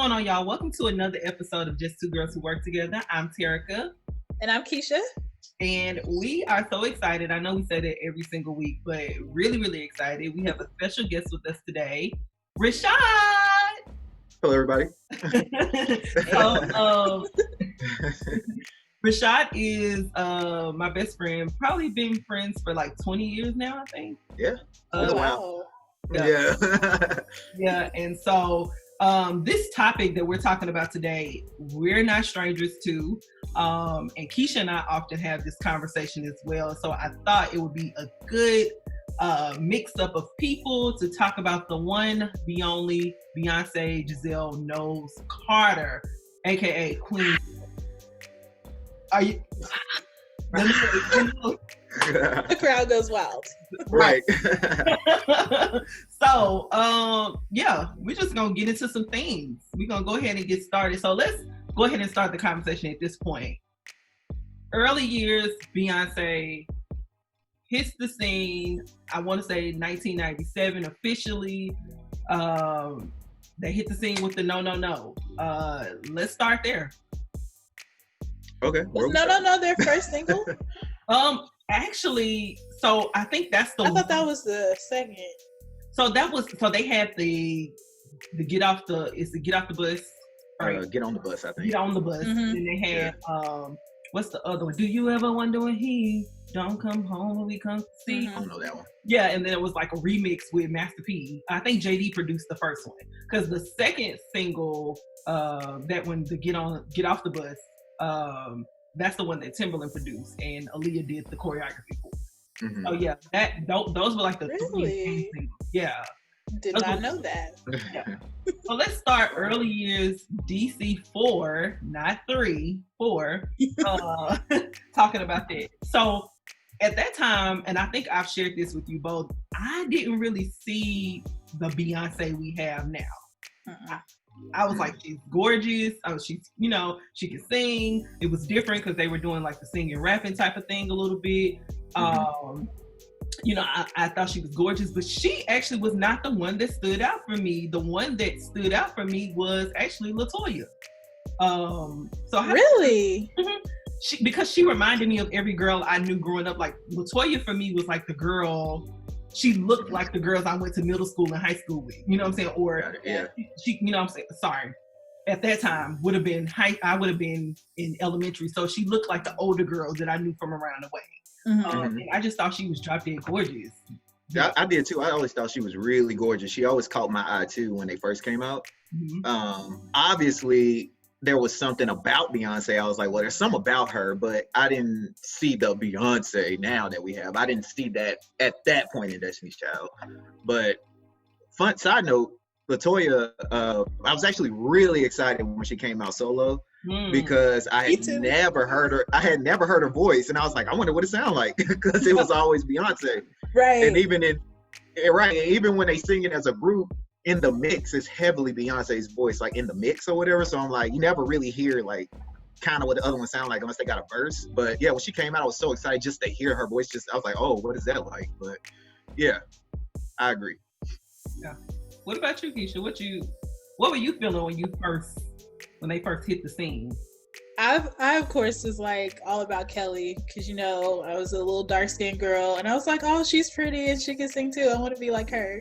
going on, y'all? Welcome to another episode of Just Two Girls Who Work Together. I'm Terica. And I'm Keisha. And we are so excited. I know we say that every single week, but really, really excited. We have a special guest with us today, Rashad. Hello, everybody. Rashad is my best friend. Probably been friends for like 20 years now, I think. Yeah. Wow. Yeah. And so this topic that we're talking about today, we're not strangers to. And Keisha and I often have this conversation as well. So I thought it would be a good mix up of people to talk about the one, the only Beyonce Giselle Knowles Carter, aka Queen. Are you? The crowd goes wild. Right. So, yeah, we're just gonna get into some things. We're gonna go ahead and get started. So let's go ahead and start the conversation at this point. Early years, Beyonce hits the scene. I want to say 1997 officially. They hit the scene with the No No No. Let's start there. Okay. Was No their first single? Actually, so I think that's the. I thought that was the second. So they had the get off the bus. Right? Get on the bus, I think. Get on the bus. Mm-hmm. And they had what's the other one? Do you ever wonder when he don't come home when we come to see? I don't know that one. Yeah, and then it was like a remix with Master P. I think JD produced the first one because the second single, that one, the get off the bus, that's the one that Timberland produced and Aaliyah did the choreography for. Mm-hmm. Oh yeah, those were like the Really? three singles. Yeah. Did not know that. Yeah. So let's start early years DC 4, not 3, 4, talking about that. So at that time, and I think I've shared this with you both, I didn't really see the Beyonce we have now. Uh-uh. I was like, she's gorgeous. She's, she could sing. It was different because they were doing like the singing, rapping type of thing a little bit. I thought she was gorgeous, but she actually was not the one that stood out for me. The one that stood out for me was actually LaToya. Really? Because she reminded me of every girl I knew growing up. Like LaToya for me was like the girl. She looked like the girls I went to middle school and high school with. You know what I'm saying? Or she, I'm saying, sorry. At that time would have been I would have been in elementary, so she looked like the older girls that I knew from around the way. And I just thought she was drop dead gorgeous. Yeah, I did too. I always thought she was really gorgeous. She always caught my eye too when they first came out. Obviously, there was something about Beyonce. I was like, well, there's something about her, but I didn't see the Beyonce now that we have. I didn't see that at that point in Destiny's Child. But fun side note, LaToya, I was actually really excited when she came out solo. Because I had never heard her. I had never heard her voice, and I was like, I wonder what it sounds like, because it was always Beyonce. Right. And even when they sing it as a group in the mix, it's heavily Beyonce's voice, like in the mix or whatever. So I'm like, you never really hear like kind of what the other ones sound like unless they got a verse. But yeah, when she came out, I was so excited just to hear her voice. I was like, oh, what is that like? But yeah, I agree. Yeah. What about you, Keisha? What were you feeling when they first hit the scene? I of course was like all about Kelly because I was a little dark skinned girl and I was like, oh, she's pretty and she can sing too. I want to be like her.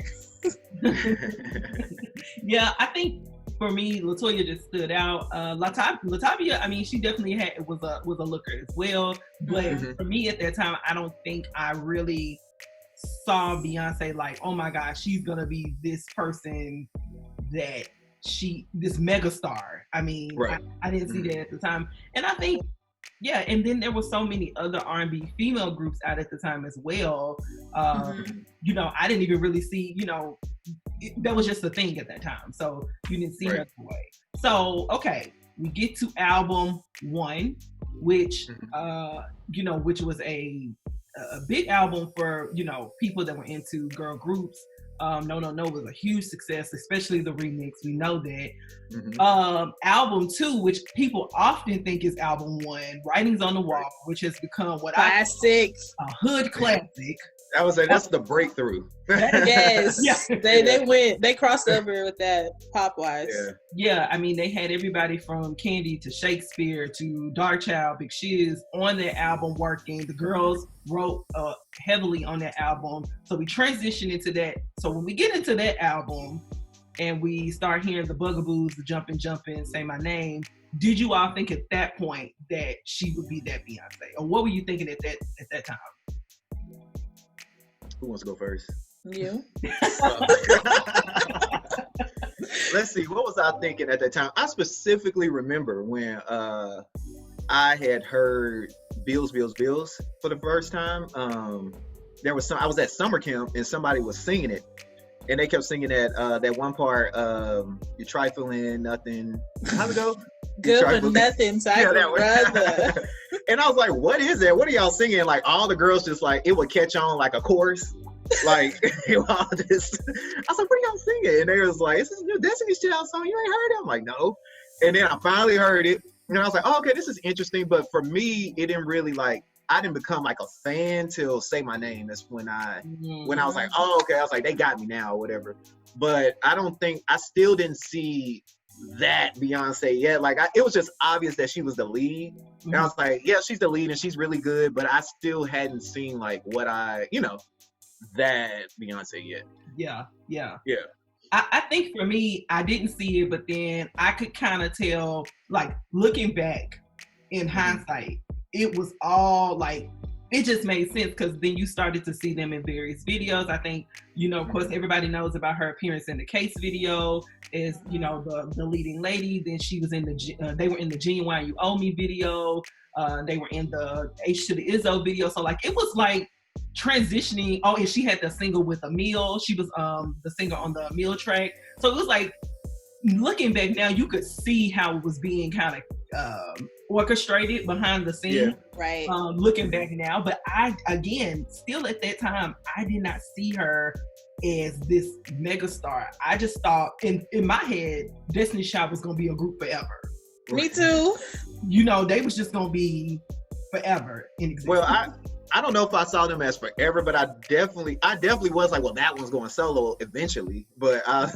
Yeah, I think for me, LaToya just stood out. Latavia, I mean, she definitely was a looker as well. But for me at that time, I don't think I really saw Beyonce like, oh my gosh, she's gonna be this person that this mega star. I mean, right. I didn't see that at the time. And I think, yeah, and then there were so many other R&B female groups out at the time as well. I didn't even really see, that was just a thing at that time. So you didn't see her that way. So, okay, we get to album 1, which, which was a big album for, people that were into girl groups. No was a huge success, especially the remix. We know that. Album 2, which people often think is album 1, Writings on the Wall, which has become what classics, a hood classic. I would say that's the breakthrough. Yes. Yeah. They crossed over with that pop wise. Yeah, I mean, they had everybody from Candy to Shakespeare to Darkchild, Big Shiz on their album working. The girls wrote heavily on that album. So we transition into that. So when we get into that album and we start hearing the bugaboos, the jumping, Say My Name, did you all think at that point that she would be that Beyonce? Or what were you thinking at that time? Who wants to go first? You. Let's see. What was I thinking at that time? I specifically remember when I had heard Bills for the first time. There was I was at summer camp and somebody was singing it, and they kept singing that one part. You're trifling, nothing. How'd it go? Good for nothing, type of brother. And I was like, what is that? What are y'all singing? Like all the girls just like, it would catch on like a chorus. Like, I was like, what are y'all singing? And they was like, this is a new Destiny's Child song. You ain't heard it? I'm like, no. And then I finally heard it. And I was like, oh, okay, this is interesting. But for me, it didn't really I didn't become like a fan till Say My Name. That's when I was like, oh, okay. I was like, they got me now or whatever. But I still didn't see that Beyonce yet. Like it was just obvious that she was the lead. And I was like, yeah, she's the lead and she's really good, but I still hadn't seen like what that Beyonce yet. Yeah. I think for me, I didn't see it, but then I could kind of tell, like looking back in hindsight, it was all like, it just made sense because then you started to see them in various videos. I think, of course, everybody knows about her appearance in the Case video as, the leading lady. Then she was they were in the Genuine You Owe Me video. They were in the H to the Izzo video. So like, it was like transitioning. Oh, and she had the single with Emil. She was the singer on the Emil track. So it was like, looking back now, you could see how it was being kind of orchestrated behind the scenes. Right. Looking back now, but still at that time, I did not see her as this megastar. I just thought in my head, Destiny's Child was gonna be a group forever. Me too. They was just gonna be forever in existence. Well, I don't know if I saw them as forever, but I definitely was like, well, that one's going solo eventually. But I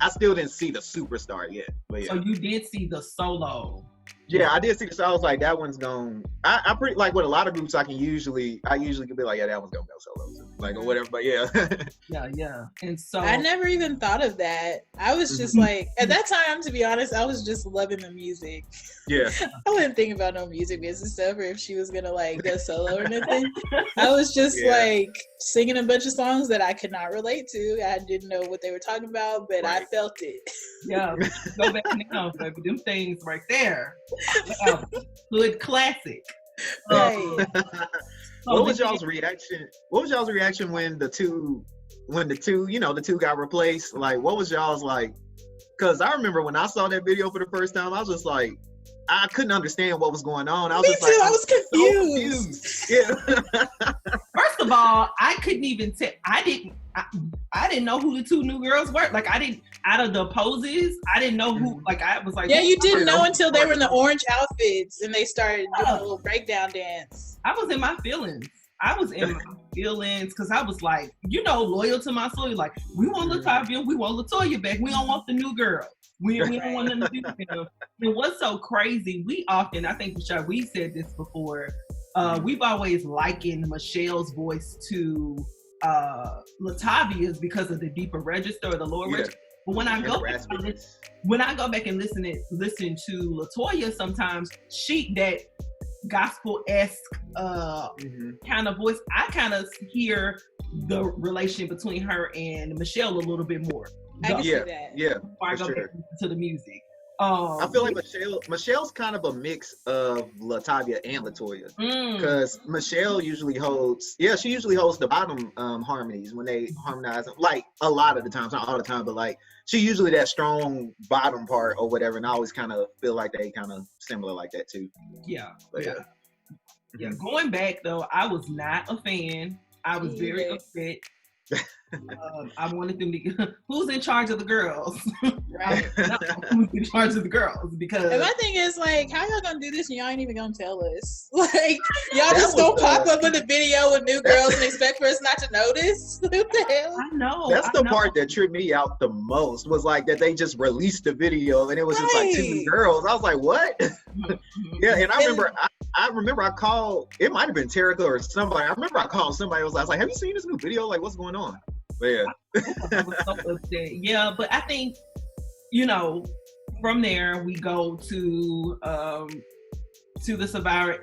still didn't see the superstar yet. But yeah. So you did see the solo. Yeah, I did see the solo. I was like, that one's going. I pretty like with a lot of groups. I usually could be like, yeah, that one's gonna go solo, like or whatever. But yeah. yeah. And so I never even thought of that. I was just like, at that time, to be honest, I was just loving the music. Yeah. I wasn't thinking about no music business stuff or if she was gonna like go solo or nothing. I was just like singing a bunch of songs that I could not relate to. I didn't know what they were talking about, but I felt it. Yeah, go back now, baby. Them things right there. Good classic. Right. What was y'all's reaction? What was y'all's reaction when the two got replaced? Like, what was y'all's like? Because I remember when I saw that video for the first time, I was just like, I couldn't understand what was going on. I was just too. like, I was confused. So confused. Yeah. First of all, I couldn't even tell. I didn't know who the two new girls were. Like, I didn't, out of the poses, I didn't know who. Like, I was like, yeah, you didn't know until they were in the orange outfits and they started doing a little breakdown dance. I was in my feelings. Because I was like, loyal to my soul. Like, we want Latavia, we want LaToya back. We don't want the new girl. We don't want them to do them. And what's so crazy, I think, Rashad, we said this before, we've always likened Michelle's voice to Latavia's because of the deeper register or the lower register. But when I go back and listen to LaToya, sometimes that gospel-esque kind of voice, I kind of hear the relation between her and Michelle a little bit more. I can see that. Yeah, before I go back to the music. I feel like Michelle's kind of a mix of Latavia and LaToya, because Michelle usually holds the bottom harmonies when they harmonize, like a lot of the times, not all the time, but like she usually that strong bottom part or whatever, and I always kind of feel like they kind of similar like that too. Yeah. Going back though, I was not a fan. I was very upset. I wanted them to. Who's in charge of the girls? Right. No, who's in charge of the girls? Because and my thing is like, how y'all gonna do this and y'all ain't even gonna tell us? Like, y'all just gonna pop up in the video with new girls and expect for us not to notice? What the hell? I know. That's the part that tripped me out the most, was like that they just released the video and it was just like 2 girls. I was like, what? Yeah, and I remember I called, it might have been Terica or somebody. I remember I called somebody. I was like, have you seen this new video? Like, what's going on? But yeah. I was so upset. Yeah, but I think, from there we go to the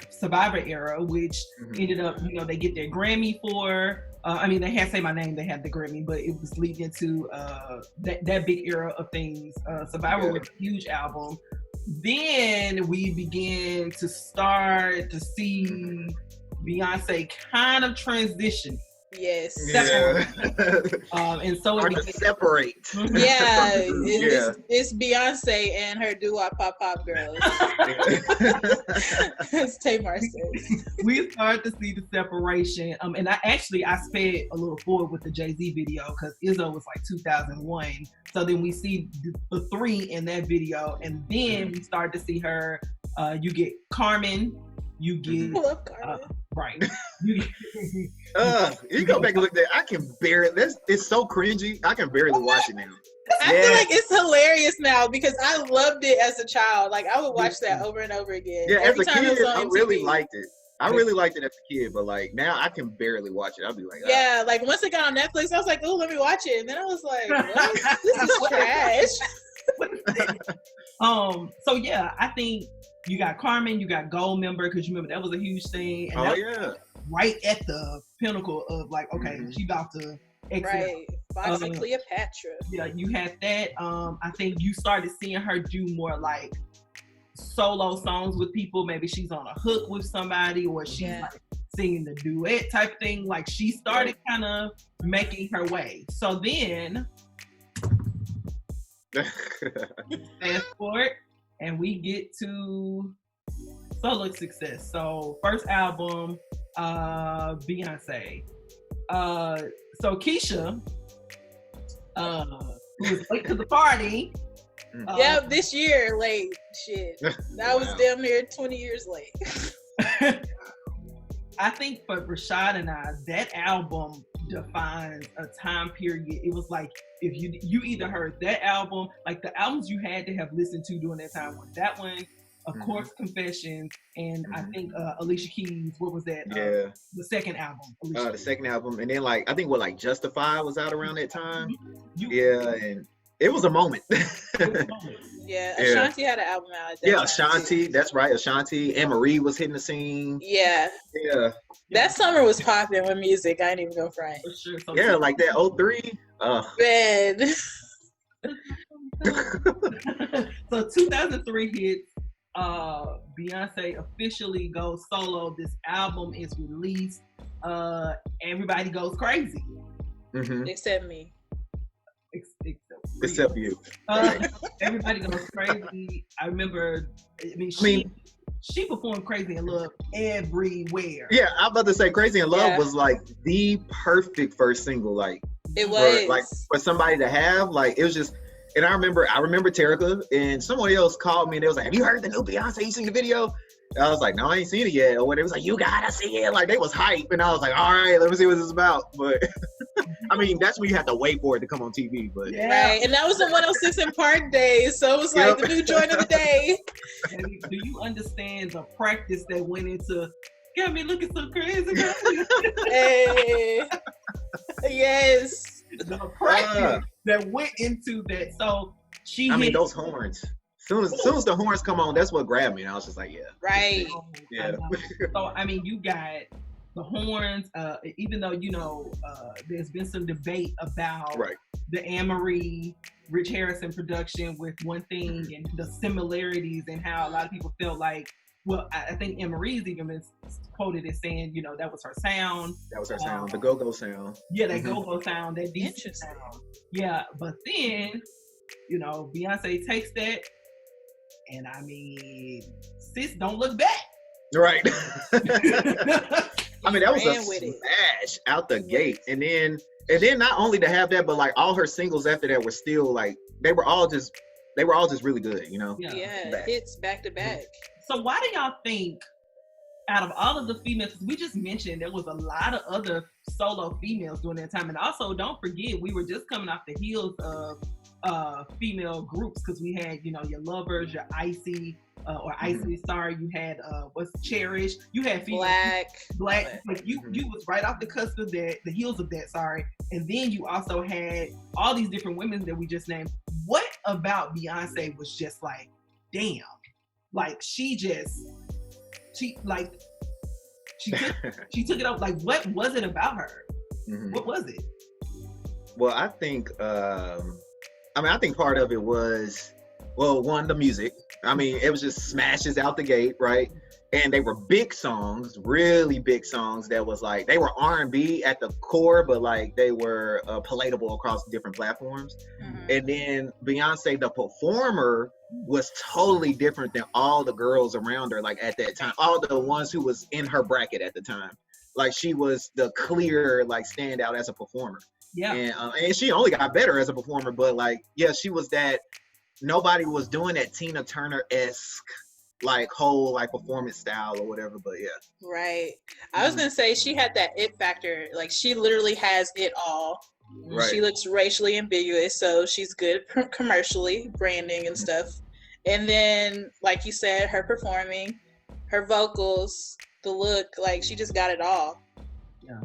Survivor era, which ended up, they get their Grammy for. They had Say My Name, they had the Grammy, but it was leading into that big era of things. Survivor was a huge album. Then we began to start to see Beyonce kind of transition. Yes. Yeah. And so hard to separate. Yeah, it's Beyonce and her doo-wop pop girls. As Tamar says. We started to see the separation. And I sped a little forward with the Jay-Z video because Izzo was like 2001. So then we see the 3 in that video, and then we started to see her. You get Carmen. You get right. You go back and look at that. I can barely. It's so cringy. I can barely watch it now. I feel like it's hilarious now because I loved it as a child. Like I would watch that over and over again. Yeah, as a kid, I really liked it. I really liked it as a kid, but like now I can barely watch it. I'll be like, yeah, like once it got on Netflix, I was like, oh, let me watch it, and then I was like, what? This is trash. So yeah, I think you got Carmen, you got Gold Member, because you remember that was a huge thing. And that was right at the pinnacle of like, okay, she about to exit. Right, Fox and Cleopatra. Yeah, you had that. I think you started seeing her do more like solo songs with people. Maybe she's on a hook with somebody, or she's like singing the duet type thing. Like she started kind of making her way. So then fast forward and we get to solo success. So first album, Beyonce. So Keisha, who was late to the party. This year late. Shit. That was damn near 20 years late. I think for Rashad and I, that album defines a time period. It was like if you either heard that album, like the albums you had to have listened to during that time was that one, of course, Confessions, and I think Alicia Keys. What was that? The second album. The second album, and then like I think Justify was out around that time. And it was a moment. Yeah, Ashanti had an album out at that time Ashanti, too. That's right. Ashanti. Anne-Marie was hitting the scene. Yeah. That summer was popping with music. I ain't even gonna front. For sure. So like that 03. Man. So 2003 hits. Beyonce officially goes solo. This album is released. Everybody goes crazy. Except me. Except you. Everybody goes crazy. I remember. She performed "Crazy in Love" everywhere. Yeah, I'm about to say "Crazy in Love" was like the perfect first single. Like it was for somebody to have. Like it was just. And I remember Terica and somebody else called me and they was like, "Have you heard the new Beyonce? You seen the video?" And I was like, "No, I ain't seen it yet." Or whatever. It was like, "You gotta see it." Like they was hype, and I was like, "All right, let me see what this is about." But I mean, that's when you have to wait for it to come on TV. But right, and that was the 106 in Park days, so it was like the new joint of the day. Do you understand the practice that went into? Got me looking so crazy. Hey, yes, the practice that went into that. So those horns. Soon as the horns come on, that's what grabbed me. And I was just like, right. Yeah. So you got the horns. Even though there's been some debate about the Anne-Marie, Rich Harrison production with One Thing and the similarities and how a lot of people felt like. Well, I think Anne-Marie's even been quoted as saying, that was her sound. That was her sound, the go-go sound. Yeah, that go-go sound, that decent sound. Yeah, but then, Beyonce takes that, and I mean, sis, don't look back. Right. I mean, that was a smash out the gate. And then And then not only to have that, but like all her singles after that were still like they were all just really good, you know. Yeah, hits back to back. So why do y'all think, out of all of the females, we just mentioned there was a lot of other solo females during that time, and also don't forget we were just coming off the heels of female groups because we had your Lovers, your Icy. Sorry, you had Cherish. You had Black. Like you was right off the cusp of that, the heels of that. Sorry, and then you also had all these different women that we just named. What about Beyonce was just like, damn, like she took it up. Like, what was it about her? Mm-hmm. What was it? Well, I think I think part of it was, well, one, the music. I mean, it was just smashes out the gate, right? And they were big songs, really big songs that was like, they were R&B at the core, but like they were palatable across different platforms. Mm-hmm. And then Beyonce, the performer, was totally different than all the girls around her, like at that time, all the ones who was in her bracket at the time. Like she was the clear, like standout as a performer. Yeah. And she only got better as a performer, but like, yeah, she was that. Nobody was doing that Tina Turner-esque like whole like performance style or whatever, but yeah. Right. I was gonna say she had that it factor. Like she literally has it all. Right. She looks racially ambiguous, so she's good commercially, branding and stuff. And then, like you said, her performing, her vocals, the look, like she just got it all. Yeah.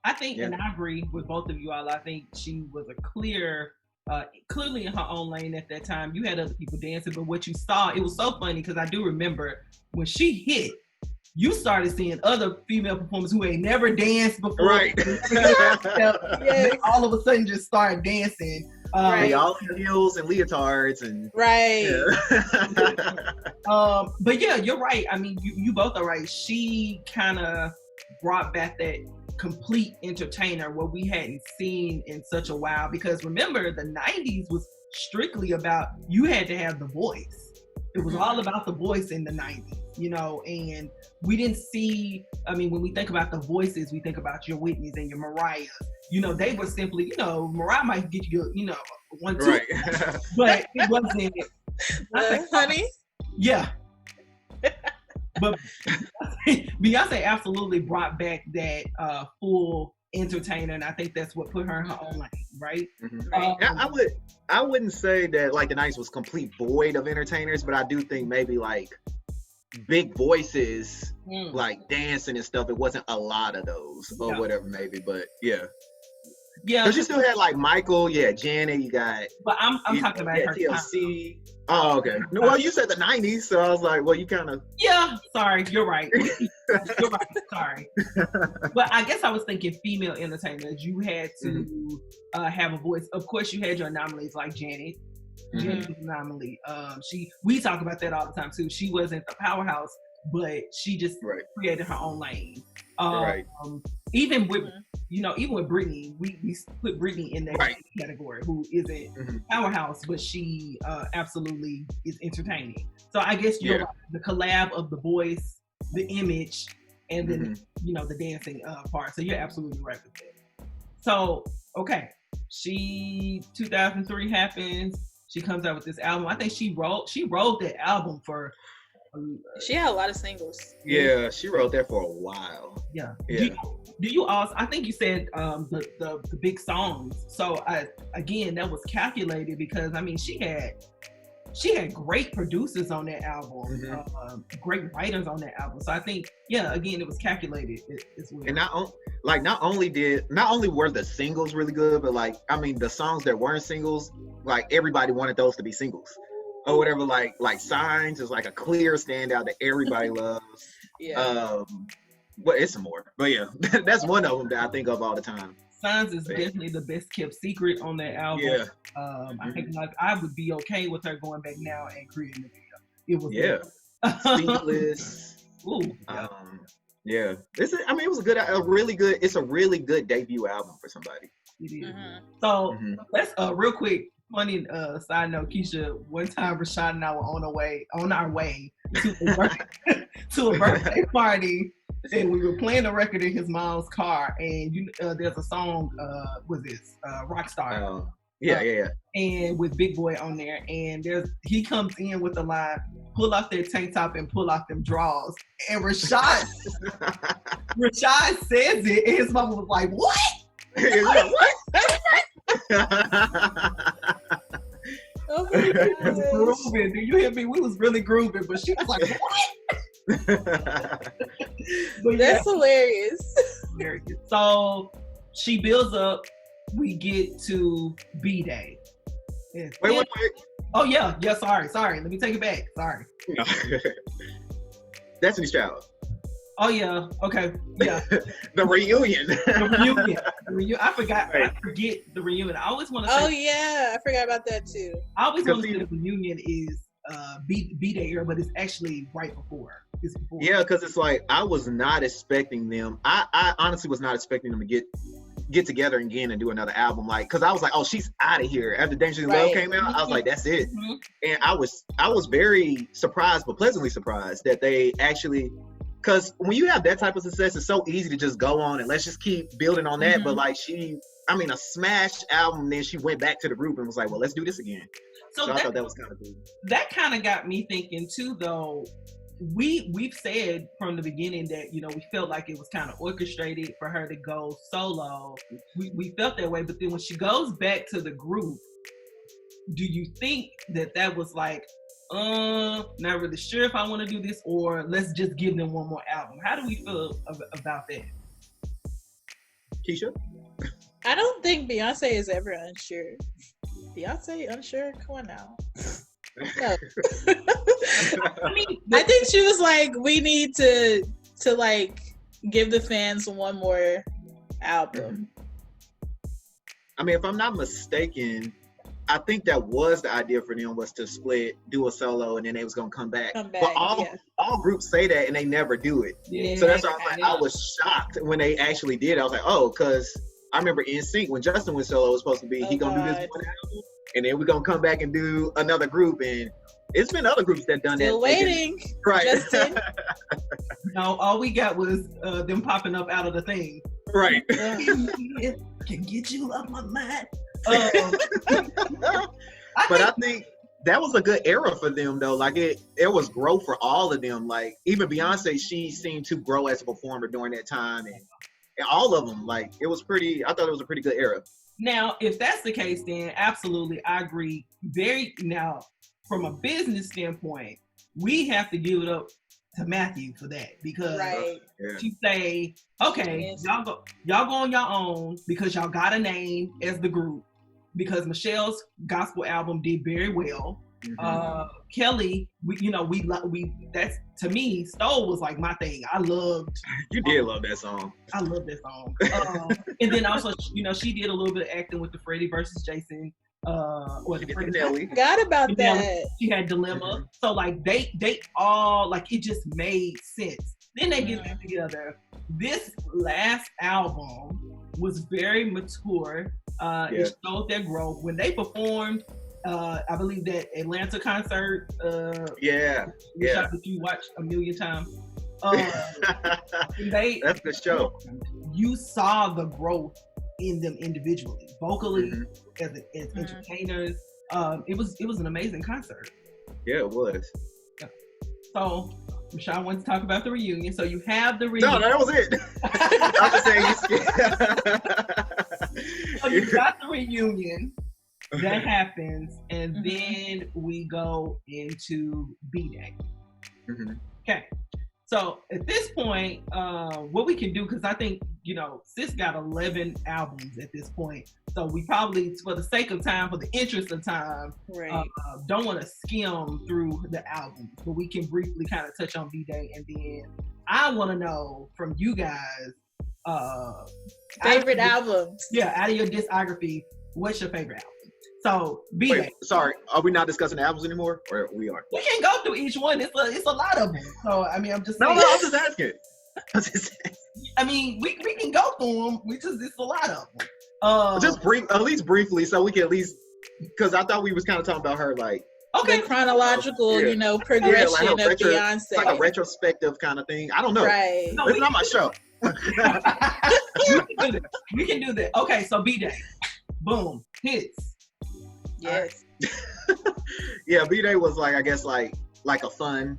I think, and I agree with both of you all, I think she was a clearly in her own lane at that time. You had other people dancing, but what you saw, it was so funny because I do remember when she hit, you started seeing other female performers who ain't never danced before. Right. Yes. All of a sudden just started dancing. Right. All in heels and leotards and right. Yeah. But yeah, you're right. I mean, you both are right. She kind of brought back that complete entertainer, what we hadn't seen in such a while, because remember the 90s was strictly about, you had to have the voice. It was all about the voice in the 90s, and we didn't see, I mean, when we think about the voices, we think about your Whitneys and your Mariahs. They were simply, Mariah might get you, 1, 2, right. But it wasn't honey. Yeah. But Beyonce absolutely brought back that full entertainer, and I think that's what put her in her own lane, right? Mm-hmm. I wouldn't say that like the 90s was complete void of entertainers, but I do think maybe like big voices, like dancing and stuff, it wasn't a lot of those or whatever maybe, but yeah. Yeah, because you still had like Michael, Janet. You got, but I'm talking about her TLC. Oh, okay. Well, you said the 90s, so I was like, well, you kind of. Yeah, sorry, you're right. You're right. Sorry, but I guess I was thinking female entertainers. You had to have a voice. Of course, you had your anomalies like Janet. Janet was an anomaly. We talk about that all the time too. She wasn't the powerhouse, but she just created her own lane. Even with even with Britney, we put Britney in that category, who isn't powerhouse, but she absolutely is entertaining. So I guess you're right. The collab of the voice, the image, and then the dancing part. So you're absolutely right with that. So 2003 happens. She comes out with this album. I think she wrote that album for. She had a lot of singles. Yeah, she wrote that for a while. Yeah. Do you also? I think you said the big songs. So again, that was calculated because I mean she had great producers on that album, great writers on that album. So I think again it was calculated as well. And not only were the singles really good, but like I mean the songs that weren't singles, like everybody wanted those to be singles. Or whatever, like Signs is like a clear standout that everybody loves. Well, it's some more, but yeah, that's one of them that I think of all the time. Signs is definitely the best kept secret on that album. Yeah. I think like I would be okay with her going back now and creating a video. It was Sleepless. Ooh. It was it's a really good debut album for somebody. It is. So let's real quick. Funny side note, Keisha, one time Rashad and I were on our way to a birthday party And we were playing the record in his mom's car, and there's a song, was this Rockstar? Yeah. And with Big Boy on there, and he comes in with the line, pull off their tank top and pull off them drawers. And Rashad says it, and his mama was like, what? Oh my God. Grooving. Do you hear me? We was really grooving, but she was like, what? That's hilarious. So she builds up. We get to B-Day. Wait. Oh yeah. Sorry. Let me take it back. Sorry. Destiny's Child. Oh yeah. Okay. Yeah. The reunion. The reunion. I forgot. Right. I forget the reunion. I always want to. Oh yeah, I forgot about that too. I always want to say the reunion is B-Day era, but it's actually right before. It's before. Yeah, because it's like I was not expecting them. I honestly was not expecting them to get together again and do another album. Like, because I was like, oh, she's out of here. After Dangerously Love came out, I was like, that's it. Mm-hmm. And I was very surprised, but pleasantly surprised that they actually. Because when you have that type of success, it's so easy to just go on and let's just keep building on that. Mm-hmm. But like a smashed album, then she went back to the group and was like, well, let's do this again. So I thought that was kind of cool. That kind of got me thinking too, though. We've said from the beginning that, we felt like it was kind of orchestrated for her to go solo. We felt that way, but then when she goes back to the group, do you think that was like, not really sure if I want to do this, or let's just give them one more album? How do we feel about that? Keisha? I don't think Beyonce is ever unsure. Beyonce unsure? Come on now. No. I think she was like, we need to like give the fans one more album. I mean, if I'm not mistaken, I think that was the idea for them, was to split, do a solo, and then they was gonna come back. But all groups say that and they never do it. Yeah, so that's why I was like, I was shocked when they actually did. I was like, oh, because I remember NSYNC when Justin went solo, it was supposed to be he gonna do this one album, and then we're gonna come back and do another group, and it's been other groups that done Still that. Waiting, right? Justin. No, all we got was them popping up out of the thing. Right. Can get you off my mind. But I think that was a good era for them, though. Like it was growth for all of them. Like even Beyonce, she seemed to grow as a performer during that time, and all of them. Like it was pretty. I thought it was a pretty good era. Now, if that's the case, then absolutely, I agree. Now, from a business standpoint, we have to give it up to Matthew for that, because she say, okay, y'all go on your own because y'all got a name as the group. Because Michelle's gospel album did very well. Mm-hmm. Kelly, we that's, to me, Stole was like my thing. I loved. You did love that song. I love that song. And then also, she did a little bit of acting with the Freddie versus Jason. Or the Freddie. I forgot about that. She had Dilemma. Mm-hmm. So like they all, like, it just made sense. Then they get back together. This last album was very mature. It showed their growth. When they performed, I believe that Atlanta concert, that you watched a million times. That's the show. You saw the growth in them individually, vocally, as entertainers. It was an amazing concert. Yeah, it was. Yeah. So Rashad wants to talk about the reunion. So you have the reunion. No, that was it. I was saying. So you got the reunion. That happens, and then we go into B-Day. Okay. So at this point, what we can do, because I think, Sis got 11 albums at this point. So we probably, for the sake of time, for the interest of time, don't want to skim through the albums. But we can briefly kind of touch on B-Day. And then I want to know from you guys, favorite albums. Yeah, out of your discography, what's your favorite album? So B-Day. Wait, sorry, are we not discussing the albums anymore, or we are? We can go through each one. It's a lot of them. So I mean, I'm just saying. No, I'm just asking. I mean, we can go through them. It's a lot of them. Just at least briefly, so we can at least, because I thought we was kind of talking about her like Okay. The chronological, progression of Beyonce. It's like a retrospective kind of thing. I don't know. Right. No, it's not my show. We can do that. Okay, so B-Day. Boom. Hits. Yes. Yeah, B-Day was like, I guess like a fun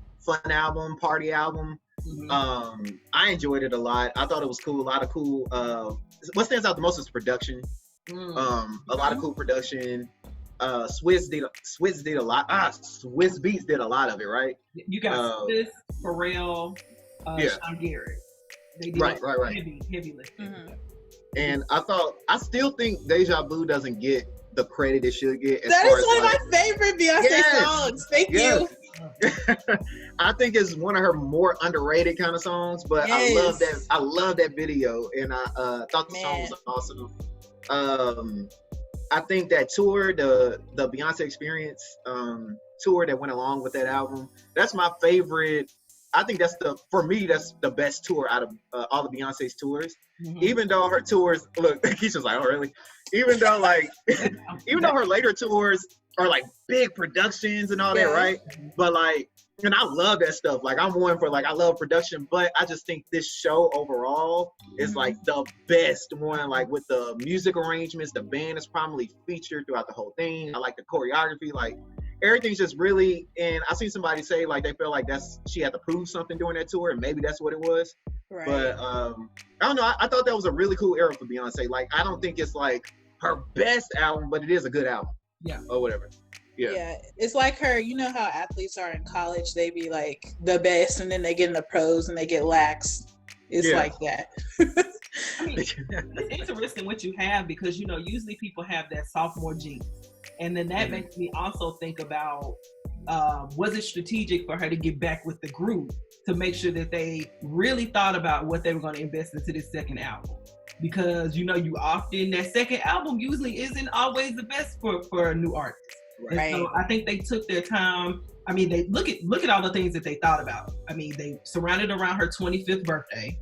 album, party album. Mm-hmm. I enjoyed it a lot. I thought it was cool. A lot of cool. What stands out the most is production. A lot of cool production. Swizz did a lot. Swizz Beats did a lot of it, right? You got Swizz, Pharrell, Sean Garrett. They did right. Heavy lifting. Mm-hmm. And I still think Deja Vu doesn't get the credit it should get. That is one of my favorite Beyonce songs. Thank you. I think it's one of her more underrated kind of songs, but I love that video, and I thought the song was awesome. I think that tour, the Beyonce Experience tour that went along with that album, that's my favorite. I think that's the best tour out of all of Beyonce's tours. Mm-hmm. Even though her tours, look, Keisha's like, oh really? Even though her later tours are like big productions and all that, right? But like, and I love that stuff. Like I'm one for I love production, but I just think this show overall is like the best one. Like with the music arrangements, the band is prominently featured throughout the whole thing. I like the choreography, like everything's just really. And I seen somebody say like they feel like she had to prove something during that tour, and maybe that's what it was. Right. But I don't know. I thought that was a really cool era for Beyonce. Like I don't think it's like her best album, but it is a good album. Yeah. Or whatever. Yeah, it's like her. You know how athletes are in college? They be like the best, and then they get in the pros and they get lax. It's like that. I mean, it's interesting what you have because usually people have that sophomore gene, and then that makes me also think about was it strategic for her to get back with the group to make sure that they really thought about what they were going to invest into this second album? Because you often that second album usually isn't always the best for a new artist. Right. And so I think they took their time. I mean, they look at all the things that they thought about. I mean, they surrounded around her 25th birthday.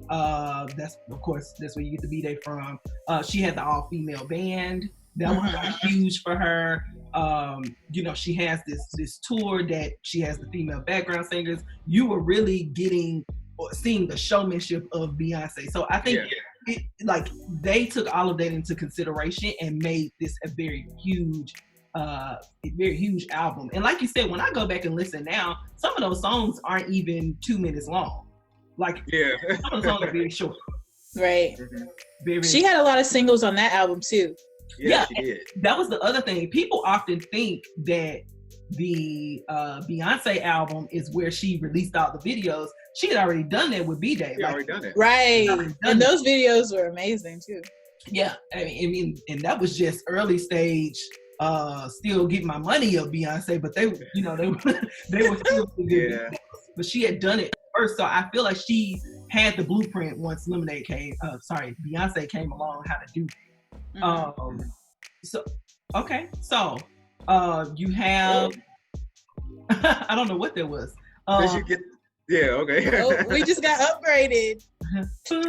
That's where you get the B-Day from. She had the all-female band. That was huge for her. She has this tour that she has the female background singers. You were really seeing the showmanship of Beyonce. So I think they took all of that into consideration and made this a very huge album. And like you said, when I go back and listen now, some of those songs aren't even 2 minutes long. Like some of the songs are very short. Right. Mm-hmm. She had a lot of singles on that album too. Yeah, she did. That was the other thing. People often think that the Beyonce album is where she released all the videos. She had already done that with B-Day. Already done it. Right. And those videos were amazing too. Yeah. I mean, and that was just early stage still getting my money up Beyonce, but they were still good. But she had done it first, so I feel like she had the blueprint once Beyonce came along how to do that. So you have I don't know what that was. Did you get? Yeah, okay. Oh, we just got upgraded.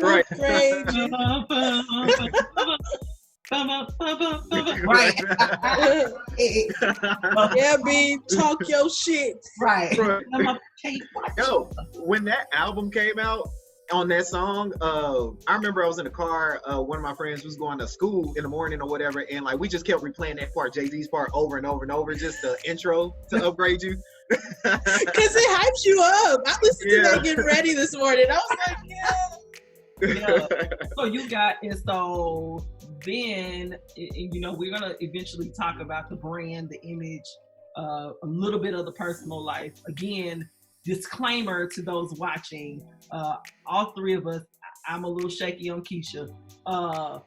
Right. Right. Yeah, B, talk your shit. Right. Yo, when that album came out on that song, I remember I was in the car. One of my friends was going to school in the morning or whatever, and like we just kept replaying that part, Jay-Z's part, over and over and over, just the intro to upgrade you. Because it hypes you up. I listened to that getting ready this morning. I was like, So you got, and so then, we're going to eventually talk about the brand, the image, a little bit of the personal life. Again, disclaimer to those watching, all three of us, I'm a little shaky on Keisha. What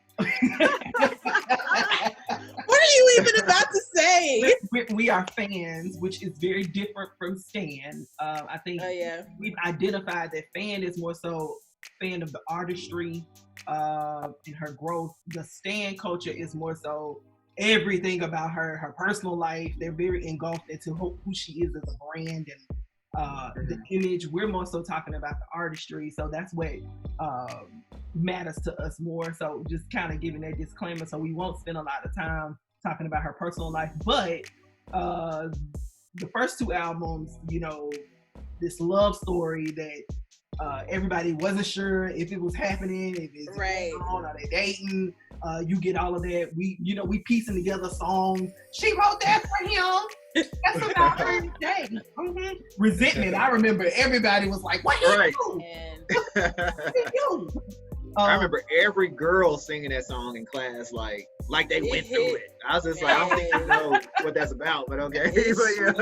are you even about to say? We are fans, which is very different from stan. I think we've identified that fan is more so fan of the artistry and her growth. The stan culture is more so everything about her personal life. They're very engulfed into who she is as a brand and the image. We're more so talking about the artistry, so that's what matters to us more. So just kind of giving that disclaimer, so we won't spend a lot of time talking about her personal life, but the first two albums, you know, this love story that everybody wasn't sure if it was happening, if it's going on, are they dating? You get all of that. We piecing together songs. She wrote that for him. That's about her day. Mm-hmm. Resentment. I remember everybody was like, "What you do? What you do?" I remember every girl singing that song in class, like they went through it. I was just like, I don't think you know what that's about, but okay. But yeah.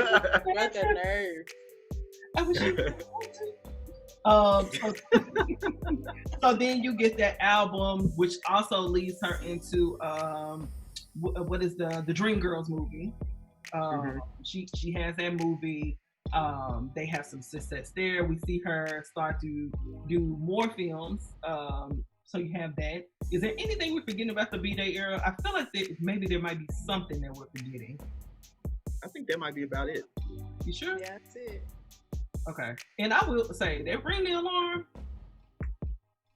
What a nerve. I wish you so then you get that album, which also leads her into what is the Dreamgirls movie. She has that movie. They have some success there. We see her start to do more films. So you have that. Is there anything we're forgetting about the B-Day era? I feel like maybe there might be something that we're forgetting. I think that might be about it. You sure? Yeah, that's it. Okay. And I will say that Ring the Alarm,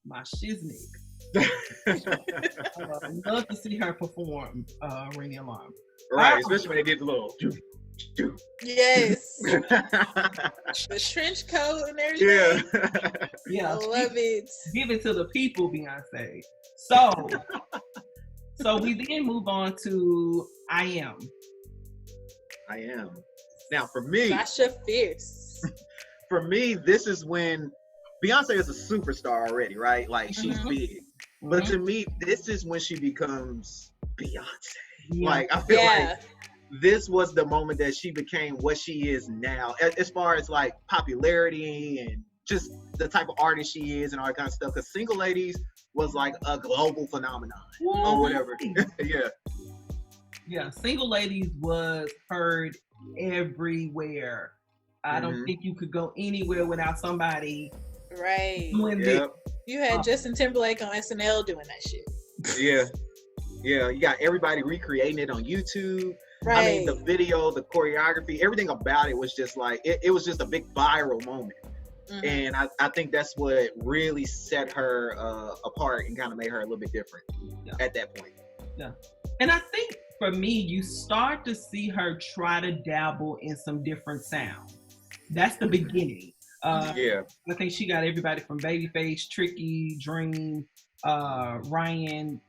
my shiznick. I'd love to see her perform Ring the Alarm. Right, especially when they did the little yes. The trench coat and everything. Yeah. I love it. Give it to the people, Beyonce. So we then move on to I Am. Now for me, Sasha Fierce. For me, this is when Beyonce is a superstar already, right? Like she's big. But to me, this is when she becomes Beyonce. Yeah. Like I feel like this was the moment that she became what she is now, as far as like popularity and just the type of artist she is and all that kind of stuff. Because Single Ladies was like a global phenomenon or whatever. Yeah, Single Ladies was heard everywhere. I don't think you could go anywhere without somebody doing this. You had Justin Timberlake on SNL doing that shit. Yeah, you got everybody recreating it on YouTube. Right. I mean, the video, the choreography, everything about it was just like, it was just a big viral moment. And I think that's what really set her apart and kind of made her a little bit different at that point. Yeah. And I think for me, you start to see her try to dabble in some different sounds. That's the beginning. I think she got everybody from Babyface, Tricky, Dream, Ryan.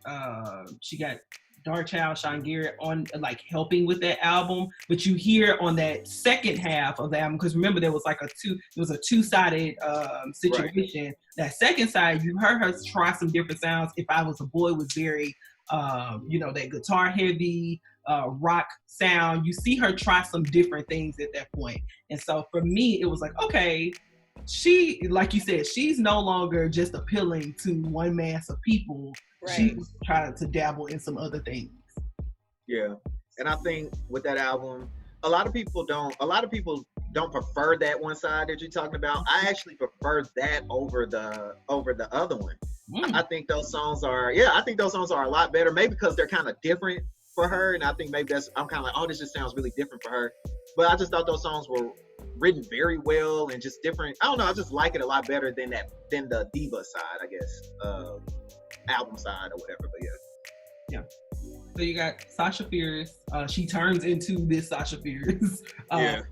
She got Darkchild, Sean Garrett on like helping with that album. But you hear on that second half of the album, because remember there was like a two-sided situation. Right. That second side, you heard her try some different sounds. If I Was a Boy was very that guitar heavy rock sound. You see her try some different things at that point. And so for me, it was like, okay, she, like you said, she's no longer just appealing to one mass of people. Right. She's trying to dabble in some other things. Yeah. And I think with that album, a lot of people don't prefer that one side that you're talking about. I actually prefer that over the other one. I think those songs are a lot better, maybe because they're kind of different for her, and I think maybe I'm kind of like, oh, this just sounds really different for her. But I just thought those songs were written very well and just different. I don't know, I just like it a lot better than the diva side, I guess, album side or whatever. But yeah. So you got Sasha Fierce. She turns into this Sasha Fierce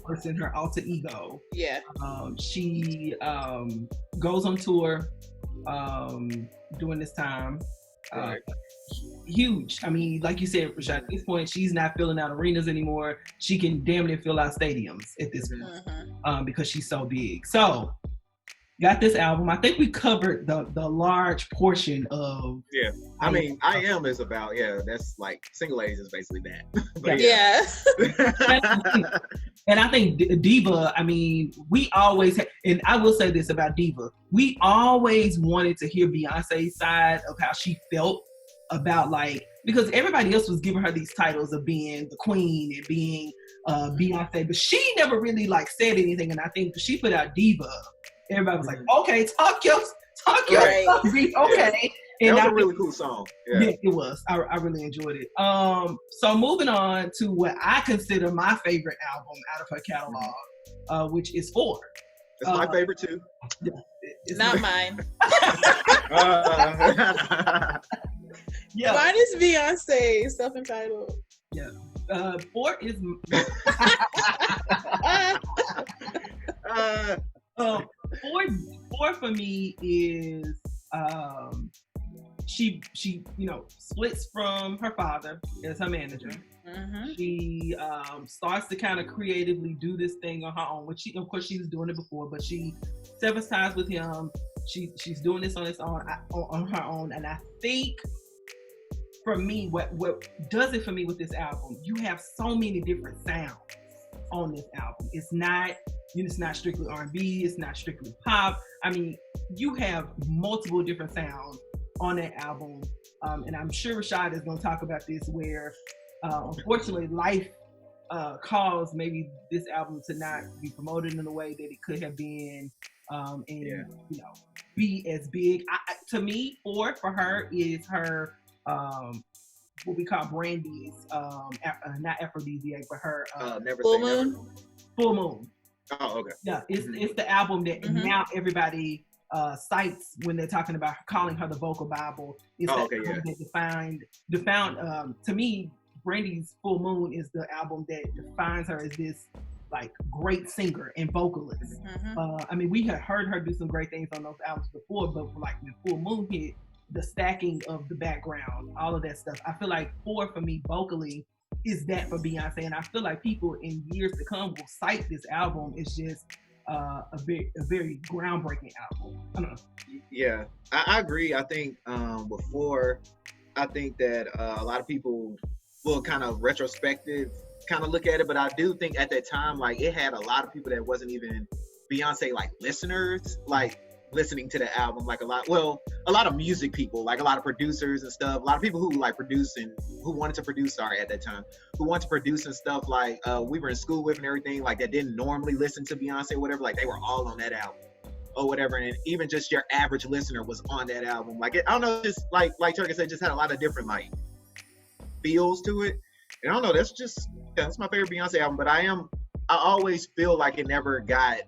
person, her alter ego. Yeah. She goes on tour during this time. Huge. I mean, like you said, Rashad, at this point, she's not filling out arenas anymore. She can damn near fill out stadiums at this point because she's so big. So, got this album. I think we covered the large portion of. Yeah. I mean, I Am is about, that's like Single Ladies is basically that. But and I think Diva, I mean, we always had, and I will say this about Diva, we always wanted to hear Beyonce's side of how she felt about, like, because everybody else was giving her these titles of being the queen and being Beyonce, but she never really like said anything. And I think she put out Diva, everybody was like, okay, talk your stuff, okay. And that was a really cool song. Yeah, it was. I really enjoyed it. So moving on to what I consider my favorite album out of her catalog, which is 4. It's my favorite too. It's not mine. Mine is Beyonce, self-entitled. Yeah. 4 is for me is she splits from her father as her manager. Mm-hmm. She starts to kind of creatively do this thing on her own, which she was doing it before, but she severs ties with him. She's doing this on her own, and I think for me, what does it for me with this album, you have so many different sounds on this album. It's not strictly R&B, it's not strictly pop. I mean, you have multiple different sounds on that album, and I'm sure Rashad is going to talk about this, where unfortunately life caused maybe this album to not be promoted in the way that it could have been, be as big. To me, for her is her what we call Brandy's, not Aphrodisiac, but her Full Moon. Full Moon. Oh, okay. Yeah, it's the album that now everybody cites when they're talking about calling her the vocal Bible. It's that defined to me. Brandy's Full Moon is the album that defines her as this like great singer and vocalist. I mean, we had heard her do some great things on those albums before, but like when Full Moon hit, the stacking of the background, all of that stuff, I feel like for me vocally is that for Beyonce, and I feel like people in years to come will cite this album as just a very groundbreaking album. I don't know. Yeah, I agree. I think I think that a lot of people will kind of retrospective kind of look at it, but I do think at that time, like, it had a lot of people that wasn't even Beyonce like listeners, like listening to the album, like a lot of music people, like a lot of producers and stuff, a lot of people who like produce and who wanted to produce at that time, who wanted to produce and stuff, like we were in school with and everything, like that didn't normally listen to Beyonce or whatever, like they were all on that album or whatever, and even just your average listener was on that album. Like I don't know, just like Turkey said, just had a lot of different like feels to it. And I don't know, that's my favorite Beyonce album, but I always feel like it never got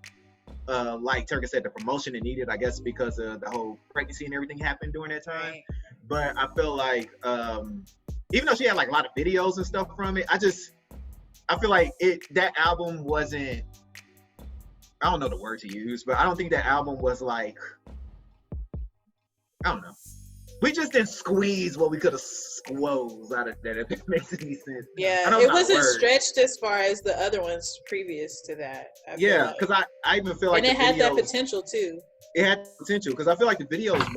like Turkey said, the promotion it needed, I guess because of the whole pregnancy and everything happened during that time. Right. But I feel like even though she had like a lot of videos and stuff from it, I feel like that album wasn't, I don't know the word to use, but I don't think that album was like, I don't know. We just didn't squeeze what we could have squoze out of that, if that makes any sense. Yeah, it wasn't stretched as far as the other ones previous to that. Yeah, because I even feel like, and it had that potential too. It had potential because I feel like the videos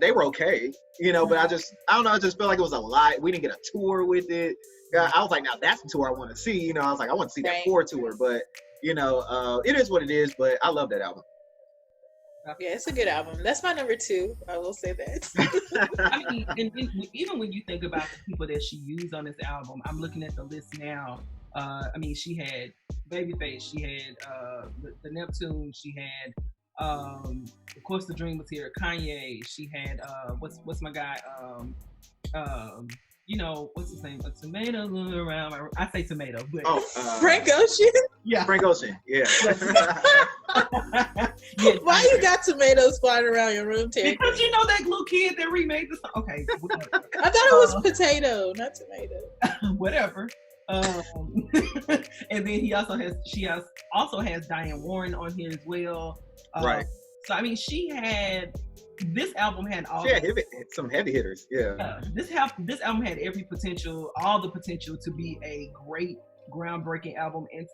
they were okay, but I don't know, I just felt like it was a lot. We didn't get a tour with it. I was like, now that's the tour I want to see. I was like, I want to see that 4 tour, but it is what it is. But I love that album. Yeah, it's a good album. That's my number 2. I will say that. I mean, and even when you think about the people that she used on this album, I'm looking at the list now. I mean, she had Babyface, she had the Neptune, she had, of course, The Dream was here. Kanye, she had what's my guy? What's his name? A tomato going around. I say tomato, but Frank Ocean. Yeah, Frank Ocean. Yeah. Why you got tomatoes flying around your room, Terry? Because that little kid that remade the song. Okay, whatever. I thought it was potato, not tomato. Whatever. And then she also has Diane Warren on here as well. Right. So I mean, this album had some heavy hitters. Yeah. This album had all the potential to be a great, groundbreaking album, and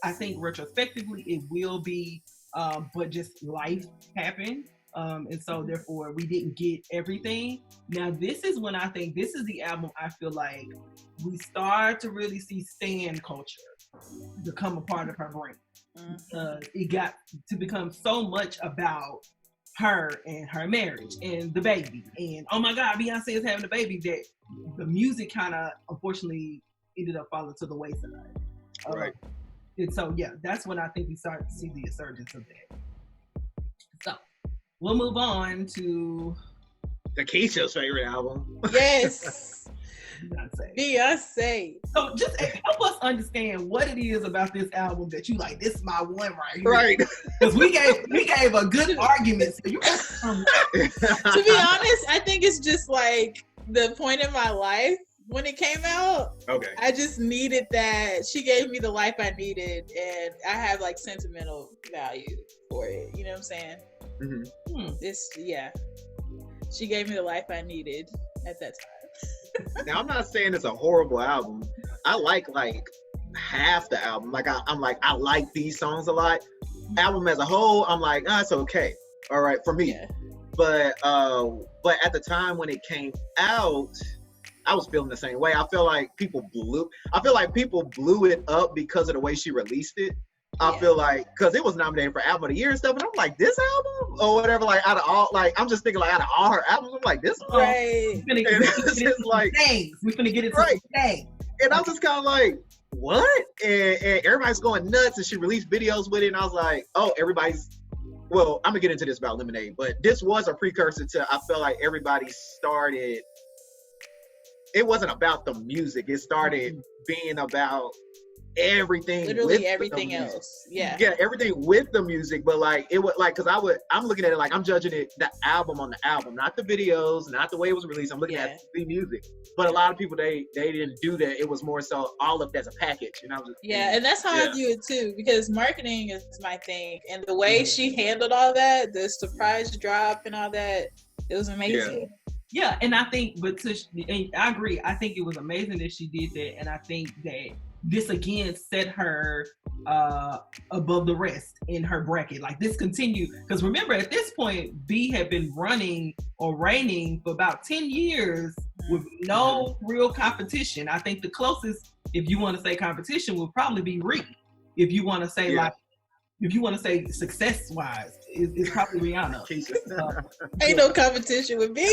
I think retrospectively it will be, but just life happened, and so therefore we didn't get everything. Now this is when I think this is the album I feel like we start to really see stan culture become a part of her brain. It got to become so much about her and her marriage and the baby, and oh my God, Beyonce is having a baby, that the music kind of unfortunately ended up falling to the wayside. Right. And so that's when I think we start to see the resurgence of that. So we'll move on to Keisha's favorite album. Yes. Beyonce. So just help us understand what it is about this album that you like. This is my one right here. Right. Because we gave a good argument. So you to be honest, I think it's just like the point in my life when it came out. Okay. I just needed that. She gave me the life I needed, and I have like sentimental value for it. You know what I'm saying? It's she gave me the life I needed at that time. Now I'm not saying it's a horrible album. I like half the album. Like I like these songs a lot. Album as a whole, I'm like, it's okay. All right for me. Yeah. But at the time when it came out, I was feeling the same way. I feel like people blew it up because of the way she released it. I feel like because it was nominated for album of the year and stuff, and I'm like, this album or whatever. Like out of all, like I'm just thinking like out of all her albums, I'm like, this one. Right. We're finna get it right. today. And I was just kind of like, what? And everybody's going nuts, and she released videos with it, and I was like, oh, well, I'm gonna get into this about Lemonade, but this was a precursor to. I felt like everybody started. It wasn't about the music. It started being about everything, literally everything else. Yeah, everything with the music. But like it was like, because I'm looking at it like I'm judging it the album on the album, not the videos, not the way it was released. I'm looking at the music. But a lot of people they didn't do that. It was more so all of it as a package. And I was just, and that's how I view it too, because marketing is my thing, and the way she handled all that, the surprise drop and all that, it was amazing. Yeah, and I think, and I agree. I think it was amazing that she did that, and I think that this again set her above the rest in her bracket. Like this continued, because remember at this point, B had been running or reigning for about 10 years with no real competition. I think the closest, if you want to say competition, would probably be Ree. If you want to say if you want to say success-wise, it's probably Rihanna. Ain't no competition with me.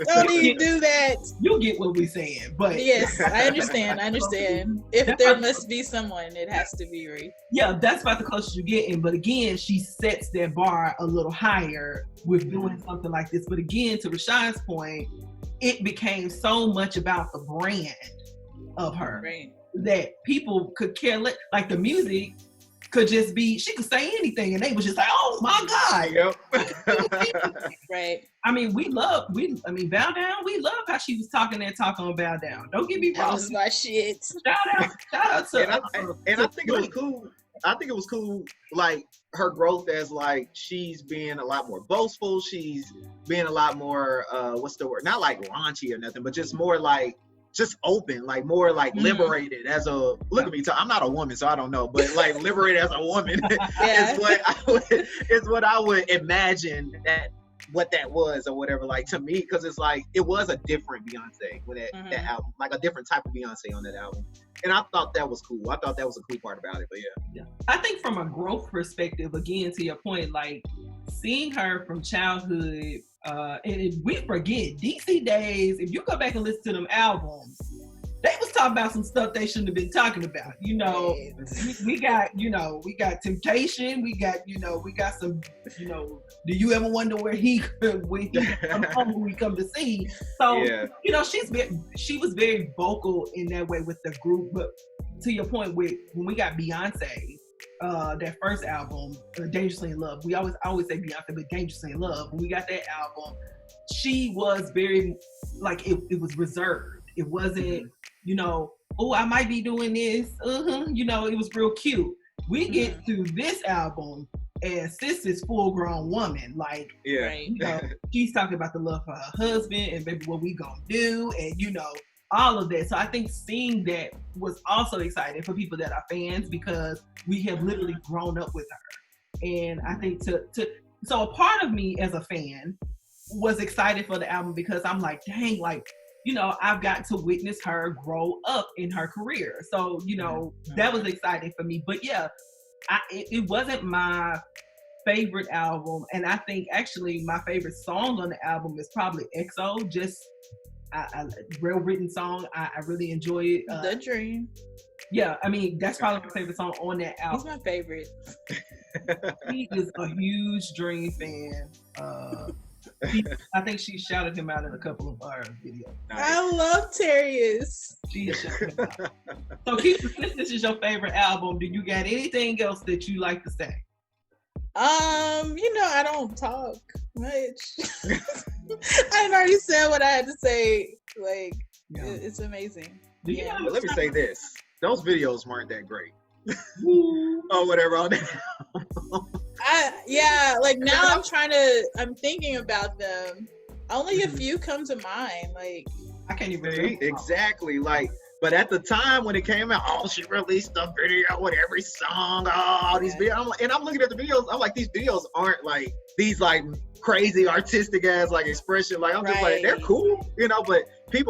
Don't even do that. You'll get what we're saying, but yes, I understand. If there must be someone, it has to be Ree. Yeah, that's about the closest you're getting. But again, she sets that bar a little higher with doing something like this. But again, to Rashad's point, it became so much about the brand of her that people could care less. Like the music could just be, she could say anything and they was just like, oh my God. Yep. Right. I mean, Bow Down, we love how she was talking that talk on Bow Down. Don't get me wrong. That was my shit. Shout out to and I think it was cool. I think it was cool, like her growth as like she's being a lot more boastful. She's being a lot more what's the word? Not like raunchy or nothing, but just more like just open, like more like liberated as a look at me. I'm not a woman, so I don't know, but like liberated as a woman is what I would imagine what that was or whatever. Like to me, because it's like it was a different Beyonce with that album, like a different type of Beyonce on that album. And I thought that was cool. I thought that was a cool part about it. But yeah. I think from a growth perspective, again, to your point, like seeing her from childhood, and we forget DC days, if you go back and listen to them albums, they was talking about some stuff they shouldn't have been talking about. You know, we got Temptation, we got some, do you ever wonder where he when he come home, when we come to see? So, she was very vocal in that way with the group. But to your point, when we got Beyonce, that first album, Dangerously in Love, I always say Beyonce, but Dangerously in Love, when we got that album, she was very, like, it was reserved. It wasn't, I might be doing this. It was real cute. We get to this album, and sis is full-grown woman. Like, she's talking about the love for her husband and baby, what we gonna do, and all of that. So I think seeing that was also exciting for people that are fans, because we have literally grown up with her. And I think so a part of me as a fan was excited for the album, because I'm like, dang, like, I've got to witness her grow up in her career. So, that was exciting for me. But yeah, it wasn't my favorite album. And I think actually my favorite song on the album is probably XO. Just a well-written song. I really enjoy it. The Dream. Yeah, I mean, that's probably my favorite song on that album. He's my favorite. He is a huge Dream fan. I think she shouted him out in a couple of our videos. Nice. I love Terrius. She has shouted him out. So, Keith, since this is your favorite album, do you got anything else that you like to say? I don't talk much. I already said what I had to say. Like, it's amazing. Well, let me say this: those videos weren't that great. Or whatever on that. Like now I'm thinking about them. Only a few come to mind. Like I can't even see, exactly. Like, but at the time when it came out, she released a video with every song, all these videos. I'm looking at the videos. I'm like, these videos aren't like these like crazy artistic ass like expression. Like I'm just like, they're cool, but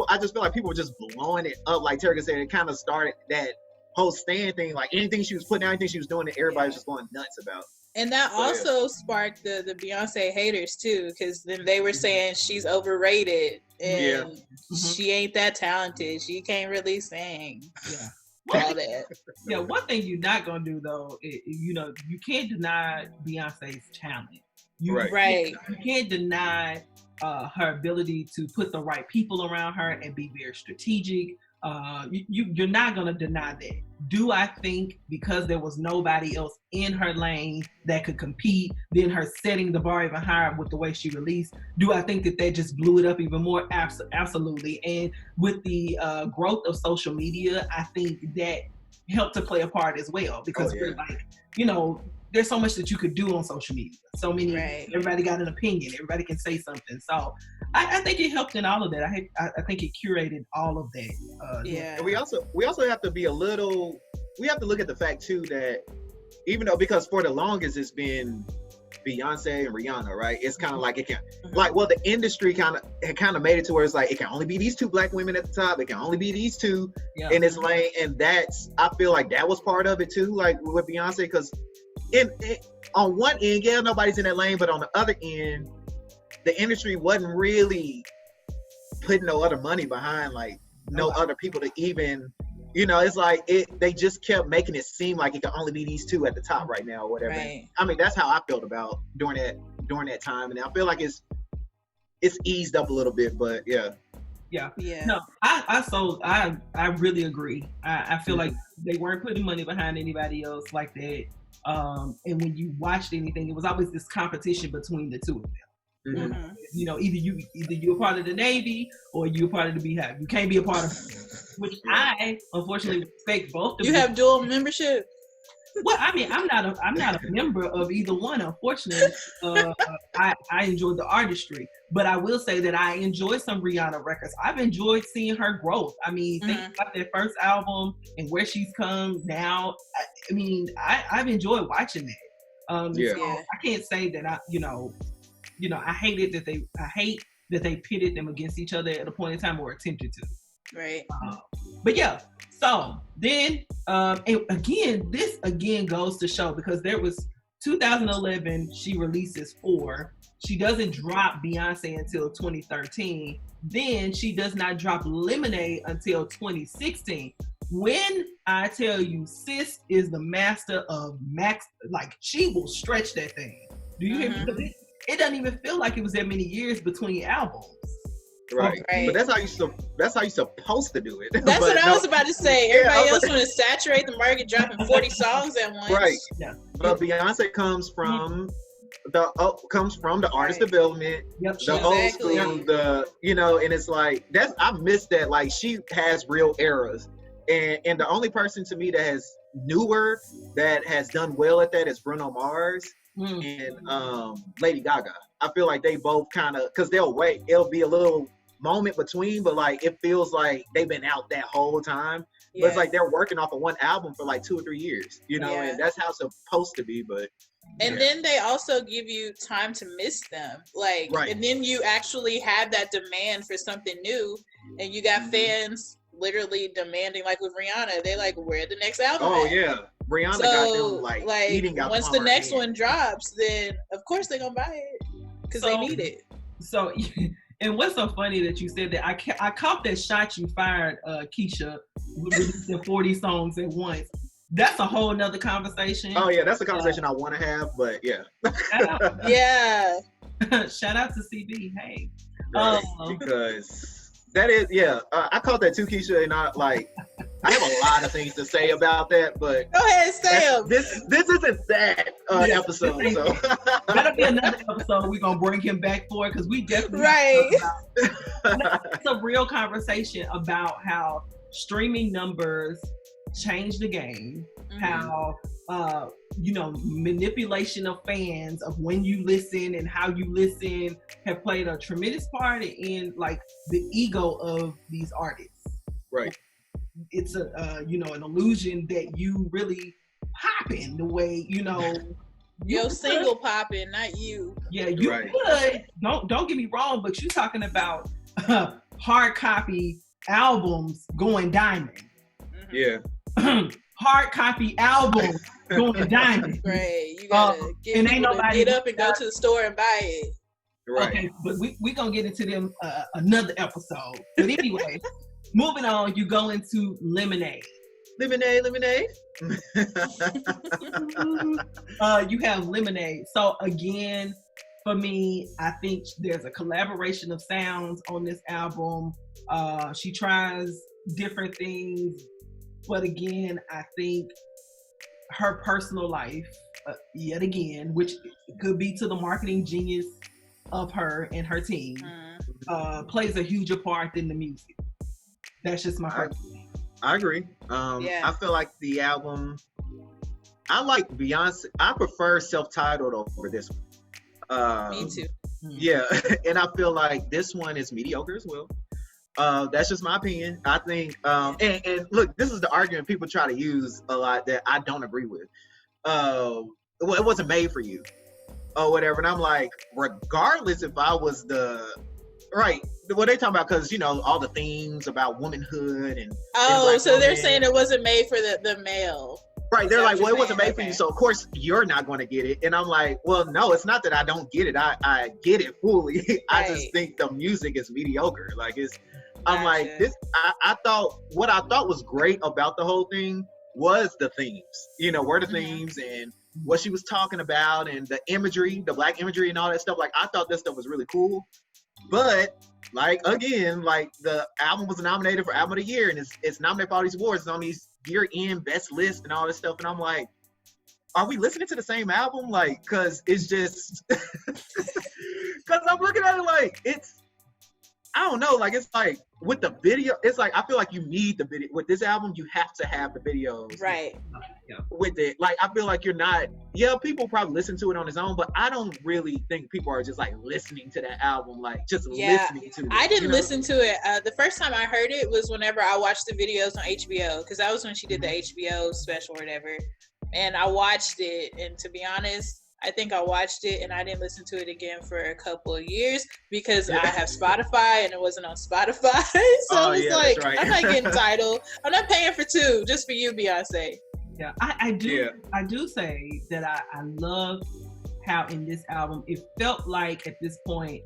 I just feel like people were just blowing it up. Like Terry said, it kind of started that whole Stan thing. Like anything she was putting out, anything she was doing, that everybody was just going nuts about. And that also sparked the Beyonce haters too, because then they were saying she's overrated and she ain't that talented. She can't really sing. Yeah. All that. Yeah, one thing you're not gonna do though, you can't deny Beyonce's talent. You can't deny her ability to put the right people around her and be very strategic. You're not gonna deny that. Do I think because there was nobody else in her lane that could compete, then her setting the bar even higher with the way she released, do I think that just blew it up even more? Absolutely. And with the growth of social media, I think that helped to play a part as well, because we're like, there's so much that you could do on social media. So many, everybody got an opinion. Everybody can say something. So I think it helped in all of that. I think it curated all of that. And we also have to be we have to look at the fact too that even though, because for the longest it's been Beyonce and Rihanna, right? It's kind of like it can, the industry kind of made it to where it's like it can only be these two black women at the top. It can only be these two in this lane, and I feel like that was part of it too, like with Beyonce, because on one end, nobody's in that lane, but on the other end, the industry wasn't really putting no other money behind, like no other people to even, it's like they just kept making it seem like it could only be these two at the top right now or whatever. Right. I mean, that's how I felt about during that time, and I feel like it's eased up a little bit, but yeah. No, I really agree. I feel like they weren't putting money behind anybody else like that. And when you watched anything, it was always this competition between the two of them. Either you're a part of the Navy or you're a part of the Beehive. You can't be a part of, which I unfortunately respect both of them. You have dual membership? Well, I mean, I'm not a member of either one, unfortunately. I enjoyed the artistry, but I will say that I enjoy some Rihanna records. I've enjoyed seeing her growth. I mean, think about their first album and where she's come now. I mean, I've enjoyed watching that. So I can't say that I hate that they pitted them against each other at a point in time or attempted to. Right. But yeah. So then, and this goes to show, because there was 2011, she releases 4. She doesn't drop Beyonce until 2013. Then she does not drop Lemonade until 2016. When I tell you, sis is the master of max, like she will stretch that thing. Do you hear me? Because it doesn't even feel like it was that many years between albums. Right. But that's how you supposed to do it. That's what I was about to say. Everybody else want to saturate the market, dropping 40 songs at once. Right. Yeah. But Beyonce comes from the artist development, the old school, and it's like I miss that. Like she has real eras, and the only person to me that has newer that has done well at that is Bruno Mars and Lady Gaga. I feel like they both kind of, because it'll be a little moment between, but like it feels like they've been out that whole time. But it's like they're working off of one album for like 2 or 3 years, and that's how it's supposed to be. But then they also give you time to miss them, like, and then you actually have that demand for something new, and you got fans literally demanding, like with Rihanna, they like, where the next album at? Yeah, Rihanna got them like eating out. Once the next one drops, then of course they're gonna buy it because they need it. So, and what's so funny that you said that, I caught that shot you fired, Keisha, releasing 40 songs at once. That's a whole nother conversation. Oh yeah, that's a conversation I want to have, but yeah. Shout out to CB. Hey. Right, because that is, I caught that too, Keisha, and I have a lot of things to say about that, but go ahead, say them. This isn't that episode, so that'll be another episode we're gonna bring him back for, because we definitely it's a real conversation about how streaming numbers change the game, how manipulation of fans of when you listen and how you listen have played a tremendous part in like the ego of these artists. Right. It's a an illusion that you really popping the way Yo, single popping, not you. Yeah, you could. Don't get me wrong, but you're talking about hard copy albums going diamond. Yeah. Hard copy albums going diamond. Right. You gotta get up and go to the store and buy it. Right. Okay, but we gonna get into them another episode. But anyway, moving on, you go into Lemonade. Lemonade. You have Lemonade. So again, for me, I think there's a collaboration of sounds on this album. She tries different things, but again, I think her personal life, yet again, which could be to the marketing genius of her and her team, plays a huger part than the music. That's just my personal opinion. I agree. I feel like the album, I like Beyonce. I prefer self-titled over this one. Me too. Yeah, and I feel like this one is mediocre as well. That's just my opinion. I think, and look, this is the argument people try to use a lot that I don't agree with. Well, it wasn't made for you, or whatever. And I'm like, regardless if I was right, what they talking about, because all the themes about womanhood and so they're saying it wasn't made for the male. Right, they're like, well, it wasn't made for you, so of course you're not going to get it. And I'm like, well, no, it's not that I don't get it. I get it fully. I just think the music is mediocre. Like I'm like, this. I thought what I thought was great about the whole thing was the themes. Were the themes and what she was talking about and the imagery, the black imagery and all that stuff. Like I thought this stuff was really cool. But the album was nominated for Album of the Year, and it's nominated for all these awards. It's on these year-end best list and all this stuff. And I'm like, are we listening to the same album? Like, because it's just, because I'm looking at it like I don't know. Like it's like with the video, it's like I feel like you need the video with this album. You have to have the videos, right? With it, like I feel like you're not. Yeah, people probably listen to it on his own, but I don't really think people are just like listening to that album, like just listening to it. I didn't listen to it. The first time I heard it was whenever I watched the videos on HBO, because that was when she did the HBO special or whatever, and I watched it. And to be honest, I think I watched it and I didn't listen to it again for a couple of years because I have Spotify and it wasn't on Spotify. So I was like, right. I'm not getting Tidal. I'm not paying for two just for you, Beyonce. Yeah, I do. Yeah. I do say that I love how in this album it felt like at this point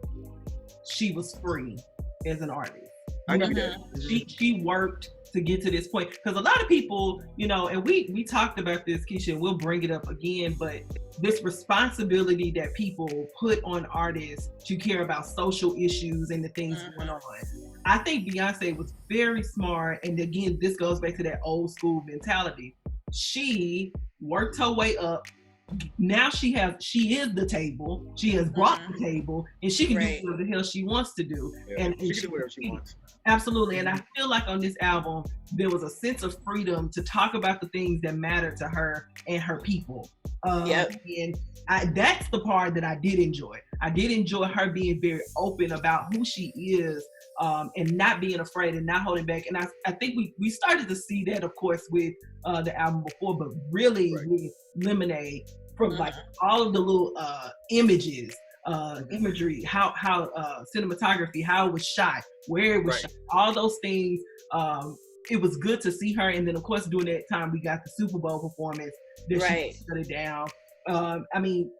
she was free as an artist. I get that. She worked to get to this point, because a lot of people, and we talked about this, Keisha, and we'll bring it up again, but this responsibility that people put on artists to care about social issues and the things going on. I think Beyonce was very smart, and again, this goes back to that old school mentality. She worked her way up. Now she is the table. She has brought the table, and she can do whatever the hell she wants to do. Yeah, and she can do whatever she wants. Absolutely. And I feel like on this album, there was a sense of freedom to talk about the things that matter to her and her people. And that's the part that I did enjoy. I did enjoy her being very open about who she is, and not being afraid and not holding back. And I think we started to see that, of course, with the album before, but really with Lemonade, from like all of the little images, imagery, how cinematography, how it was shot, where it was shot, all those things. It was good to see her. And then, of course, during that time, we got the Super Bowl performance that she shut it down. I mean,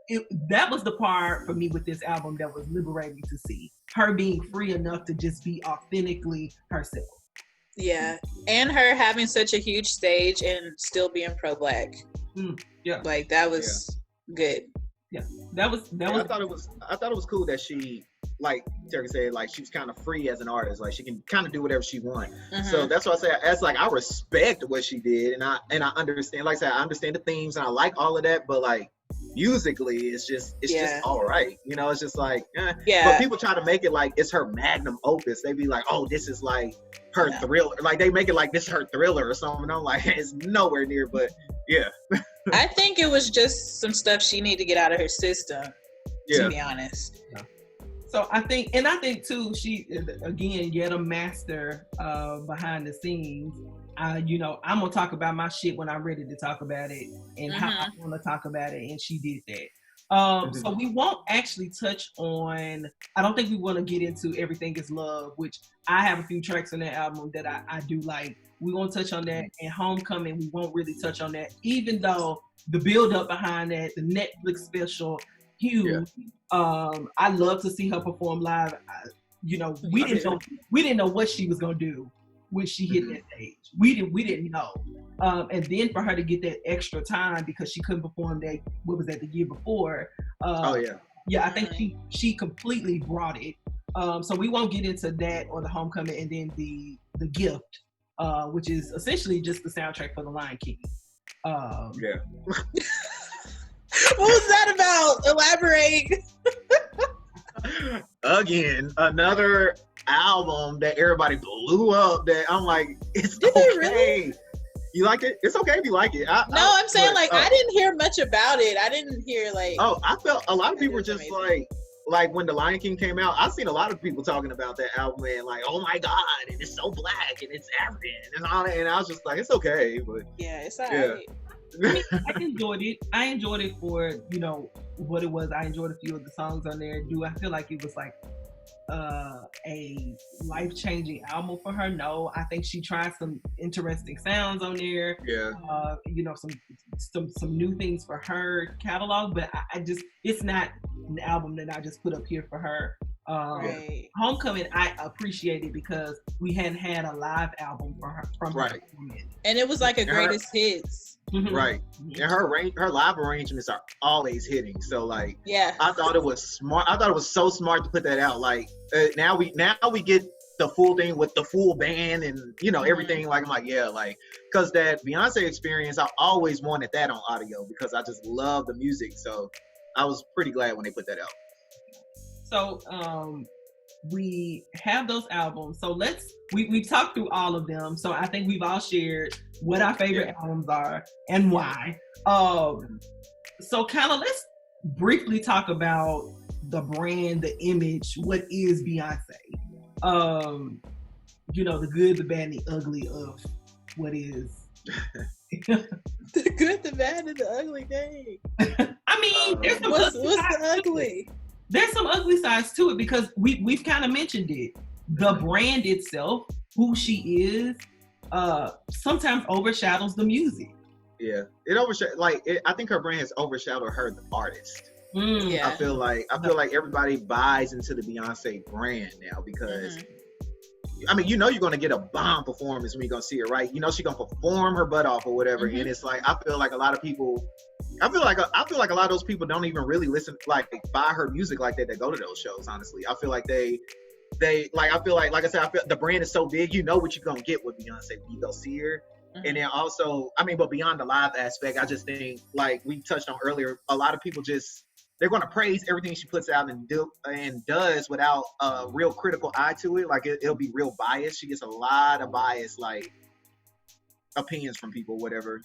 that was the part for me with this album that was liberating to see her being free enough to just be authentically herself. Yeah, and her having such a huge stage and still being pro-Black. Yeah, like that was good. Yeah, that was. I thought it was cool that she, like Terry said, like she was kind of free as an artist. Like she can kind of do whatever she wants. So that's why I say, as like I respect what she did, and I understand. Like I said, I understand the themes and I like all of that. But like musically, it's just all right. It's just like But people try to make it like it's her magnum opus. They be like, oh, this is like her thriller. Like they make it like this is her thriller or something. And I'm like, it's nowhere near. But yeah. I think it was just some stuff she needed to get out of her system, to be honest. So I think too, she, again, yet a master behind the scenes. I'm gonna talk about my shit when I'm ready to talk about it and how I want to talk about it, and she did that. So we won't actually touch on, I don't think we want to get into Everything Is Love, which I have a few tracks on that album that I do like. We won't touch on that. And Homecoming, we won't really touch on that, even though the build up behind that, the Netflix special, huge. I love to see her perform live. We didn't know what she was gonna do when she hit that stage. We didn't know. And then for her to get that extra time because she couldn't perform the year before. I think she completely brought it. So we won't get into that or the Homecoming, and then the Gift, which is essentially just the soundtrack for The Lion King. What was that about? Elaborate. Again, another album that everybody blew up that I'm like, it's Did okay. they really? You like it? It's okay if you like it. I'm saying I didn't hear much about it. I didn't hear I felt a lot of people were just amazing. like when The Lion King came out, I've seen a lot of people talking about that album and like, oh my God, and it's so black and it's African and all that, and I was just like, it's okay, but it's alright. I enjoyed it. I enjoyed it for, what it was. I enjoyed a few of the songs on there. Do I feel like it was like a life-changing album for her? No. I think she tried some interesting sounds on there. Some new things for her catalog, but I just, it's not an album that I just put up here for her. Homecoming, I appreciate it because we hadn't had a live album from her. And it was like a greatest hits. Right. And her live arrangements are always hitting. So I thought it was smart. I thought it was so smart to put that out. Now we get the full thing with the full band and everything. I'm like, because that Beyonce experience, I always wanted that on audio because I just love the music. So I was pretty glad when they put that out. So we have those albums. So we've talked through all of them. So I think we've all shared what our favorite albums are and why. So kind of let's briefly talk about the brand, the image, what is Beyonce? The good, the bad, and the ugly of what is. The good, the bad, and the ugly thing. I mean, there's some what's the ugly? There's some ugly sides to it because we've kind of mentioned it. The brand itself, who she is, sometimes overshadows the music. Yeah, it overshadows. I think her brand has overshadowed her, the artist. I feel like everybody buys into the Beyonce brand now because. I mean, you're going to get a bomb performance when you're going to see it, right? She's going to perform her butt off or whatever. And it's like, I feel like a lot of people, I feel like a lot of those people don't even really listen, buy her music like that go to those shows, honestly. I feel like I feel like I said, I feel the brand is so big, you know what you're going to get with Beyonce when you go see her. And then also, I mean, but beyond the live aspect, I just think, like we touched on earlier, a lot of people they're going to praise everything she puts out and does without a real critical eye to it. Like it'll be real biased. She gets a lot of biased, opinions from people, whatever.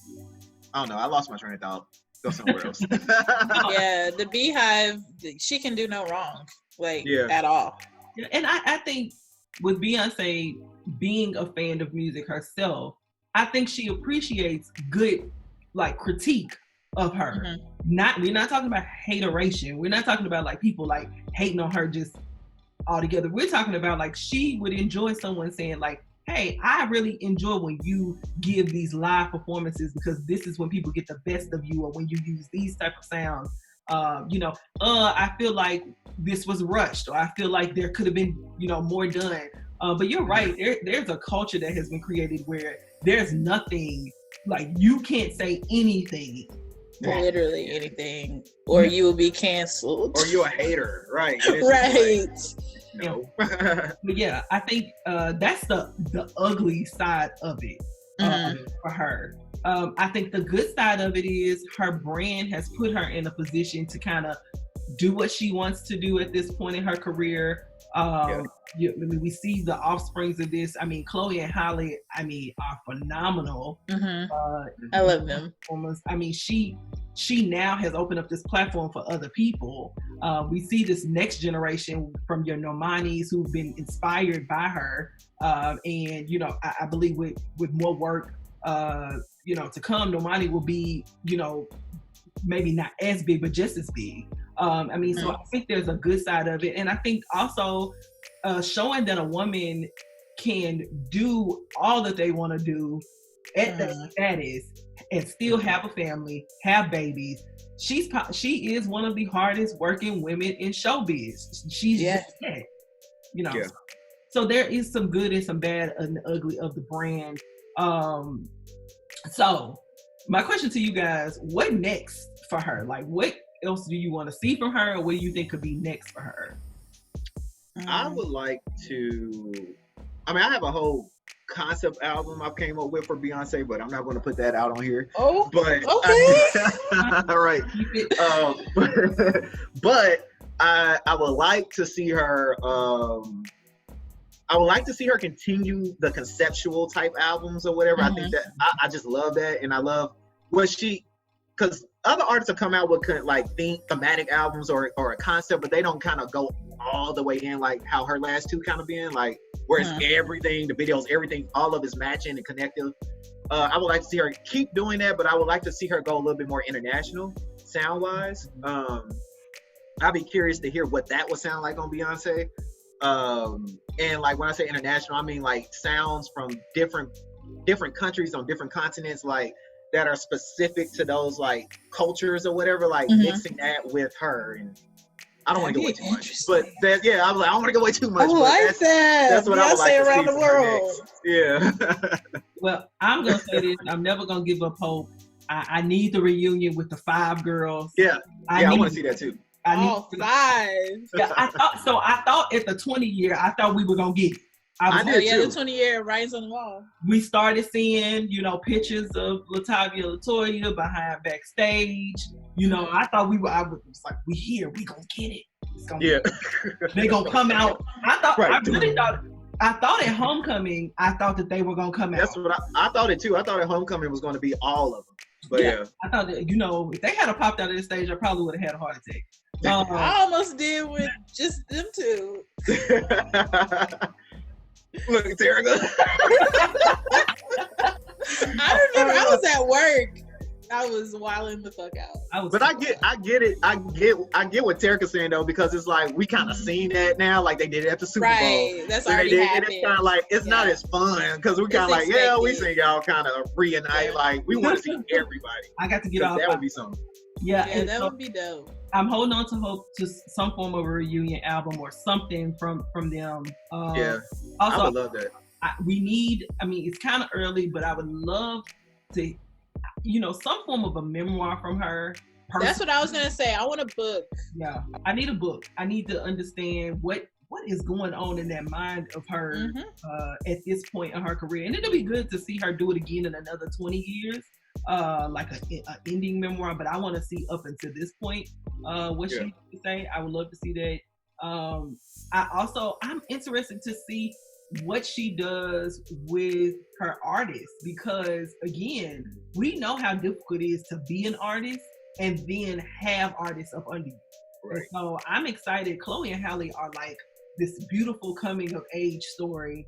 I don't know. I lost my train of thought. Go somewhere else. Yeah, the Beehive, she can do no wrong, at all. And I think with Beyonce being a fan of music herself, I think she appreciates good, critique of her. We're not talking about hateration. We're not talking about people hating on her just altogether. We're talking about she would enjoy someone saying hey, I really enjoy when you give these live performances because this is when people get the best of you, or when you use these type of sounds. I feel like this was rushed, or I feel like there could have been, more done. But you're right. There's a culture that has been created where there's nothing, you can't say anything. Literally anything, or you will be canceled, or you're a hater, right? Right. No. But yeah, I think that's the ugly side of it for her. I think the good side of it is her brand has put her in a position to kind of do what she wants to do at this point in her career. We see the offsprings of this. I mean, Chloe and Halle, are phenomenal. I love them. I mean, she now has opened up this platform for other people. We see this next generation from your Normalis who've been inspired by her. And I believe with more work, to come, Normani will be, maybe not as big, but just as big. So I think there's a good side of it. And I think also showing that a woman can do all that they want to do at that status and still have a family, have babies. She is one of the hardest working women in showbiz. She's just that, So there is some good and some bad and ugly of the brand. So my question to you guys, what next for her? Like, what else do you want to see from her, or what do you think could be next for her? I would like to, I have a whole concept album I came up with for Beyonce, but I'm not going to put that out on here. Oh, but okay. All right. But I would like to see her, continue the conceptual type albums or whatever. I think that I just love that, and I love because other artists have come out with thematic albums or a concept, but they don't kind of go all the way in like how her last two kind of been, like where it's everything, the videos, everything, all of it's matching and connective. I would like to see her keep doing that, but I would like to see her go a little bit more international sound wise. I'd be curious to hear what that would sound like on Beyonce. And like when I say international, I mean like sounds from different countries on different continents, like that are specific to those like cultures or whatever, like mixing that with her. And I don't want to go way too much, but I don't want to go way too much. I like that. That's what Beyonce I would like to around see the world. Yeah. Well, I'm gonna say this. I'm never gonna give up hope. I need the reunion with the 5 girls. Yeah. I want to see that too. All 5. Yeah, I thought at the 20 year, I thought we were gonna get it. I did too. The 20 year writings on the wall. We started seeing, pictures of Latavia LaToya behind backstage. I thought I was like, we here, we gonna get it. They gonna come out. I thought at Homecoming, I thought that they were gonna come out. That's what I thought it too. I thought at Homecoming was gonna be all of them. But I thought that, if they had popped out of the stage, I probably would have had a heart attack. I almost did with just them two. Look, Terica. I remember I was at work. I was wilding the fuck out. But I get it. I get what Terica's saying though, because it's like we kind of seen that now, like they did it at the Super Bowl. Right, that's already happened. And it's kind of like it's not as fun because we kind of like we seen y'all kind of reunite. Like we want to see everybody. I got to get off. That would be something. Yeah, that would be dope. I'm holding on to hope to some form of a reunion album or something from them. Also, I would love that. We need. It's kind of early, but I would love to. Some form of a memoir from her. That's what I was gonna say. I want a book. Yeah, I need a book. I need to understand what is going on in that mind of her at this point in her career, and it'll be good to see her do it again in another 20 years, like an ending memoir. But I want to see up until this point what she has to say. I would love to see that. I'm interested to see what she does with her artists, because again, we know how difficult it is to be an artist and then have artists up under you. Right. And so I'm excited. Chloe and Halle are like this beautiful coming of age story.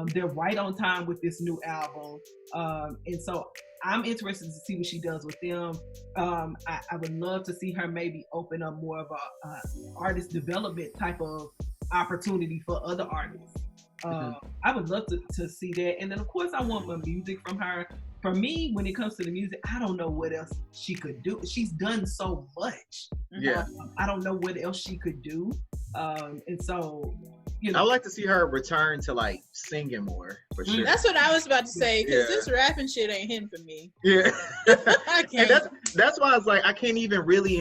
They're right on time with this new album. And so I'm interested to see what she does with them. I would love to see her maybe open up more of a artist development type of opportunity for other artists. I would love to see that. And then of course I want my music from her. For me, when it comes to the music, I don't know what else she could do. She's done so much. I don't know what else she could do. And so, I would like to see her return to like singing more, for sure. That's what I was about to say, because this rapping shit ain't hitting for me. Yeah. I can't. And that's why I was like, I can't even really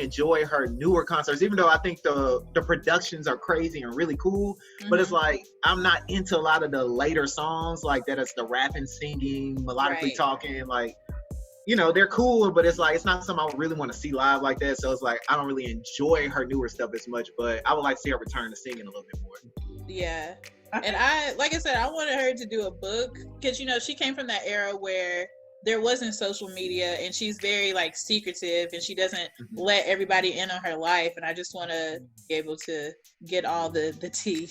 enjoy her newer concerts, even though I think the productions are crazy and really cool. But it's like, I'm not into a lot of the later songs like that. It's the rapping, singing, melodically talking, like, you know, they're cool, but it's like, it's not something I really want to see live like that. So it's like, I don't really enjoy her newer stuff as much, but I would like to see her return to singing a little bit more. Yeah. And like I said, I wanted her to do a book because, you know, she came from that era where there wasn't social media and she's very like secretive and she doesn't let everybody in on her life. And I just want to be able to get all the tea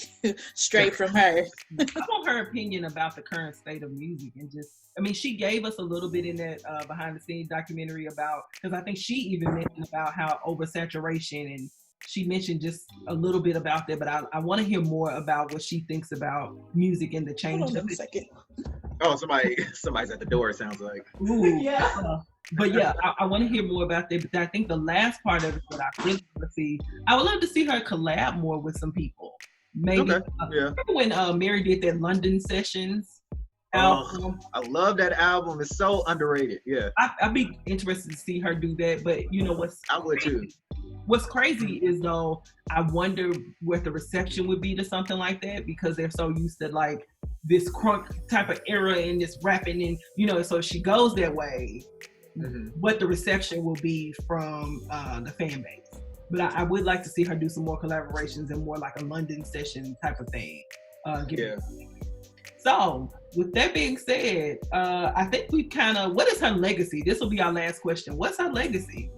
straight from her. I want her opinion about the current state of music and just, I mean, she gave us a little bit in that behind the scenes documentary about, because I think she even mentioned about how oversaturation, and she mentioned just a little bit about that, but I want to hear more about what she thinks about music and the change. Hold on a second. Oh, somebody's at the door, it sounds like. Ooh, yeah. But yeah, I want to hear more about that. But I think the last part of it, what I really want to see, I would love to see her collab more with some people. Maybe. Okay. Yeah. Remember when Mary did that London Sessions album? I love that album. It's so underrated. Yeah. I'd be interested to see her do that. But you know what's I would too. What's crazy is though, I wonder what the reception would be to something like that, because they're so used to like this crunk type of era and this rapping, and you know, so if she goes that way, what the reception will be from the fan base. But I would like to see her do some more collaborations and more like a London session type of thing. So with that being said, I think we kind of, what is her legacy? This will be our last question. What's her legacy?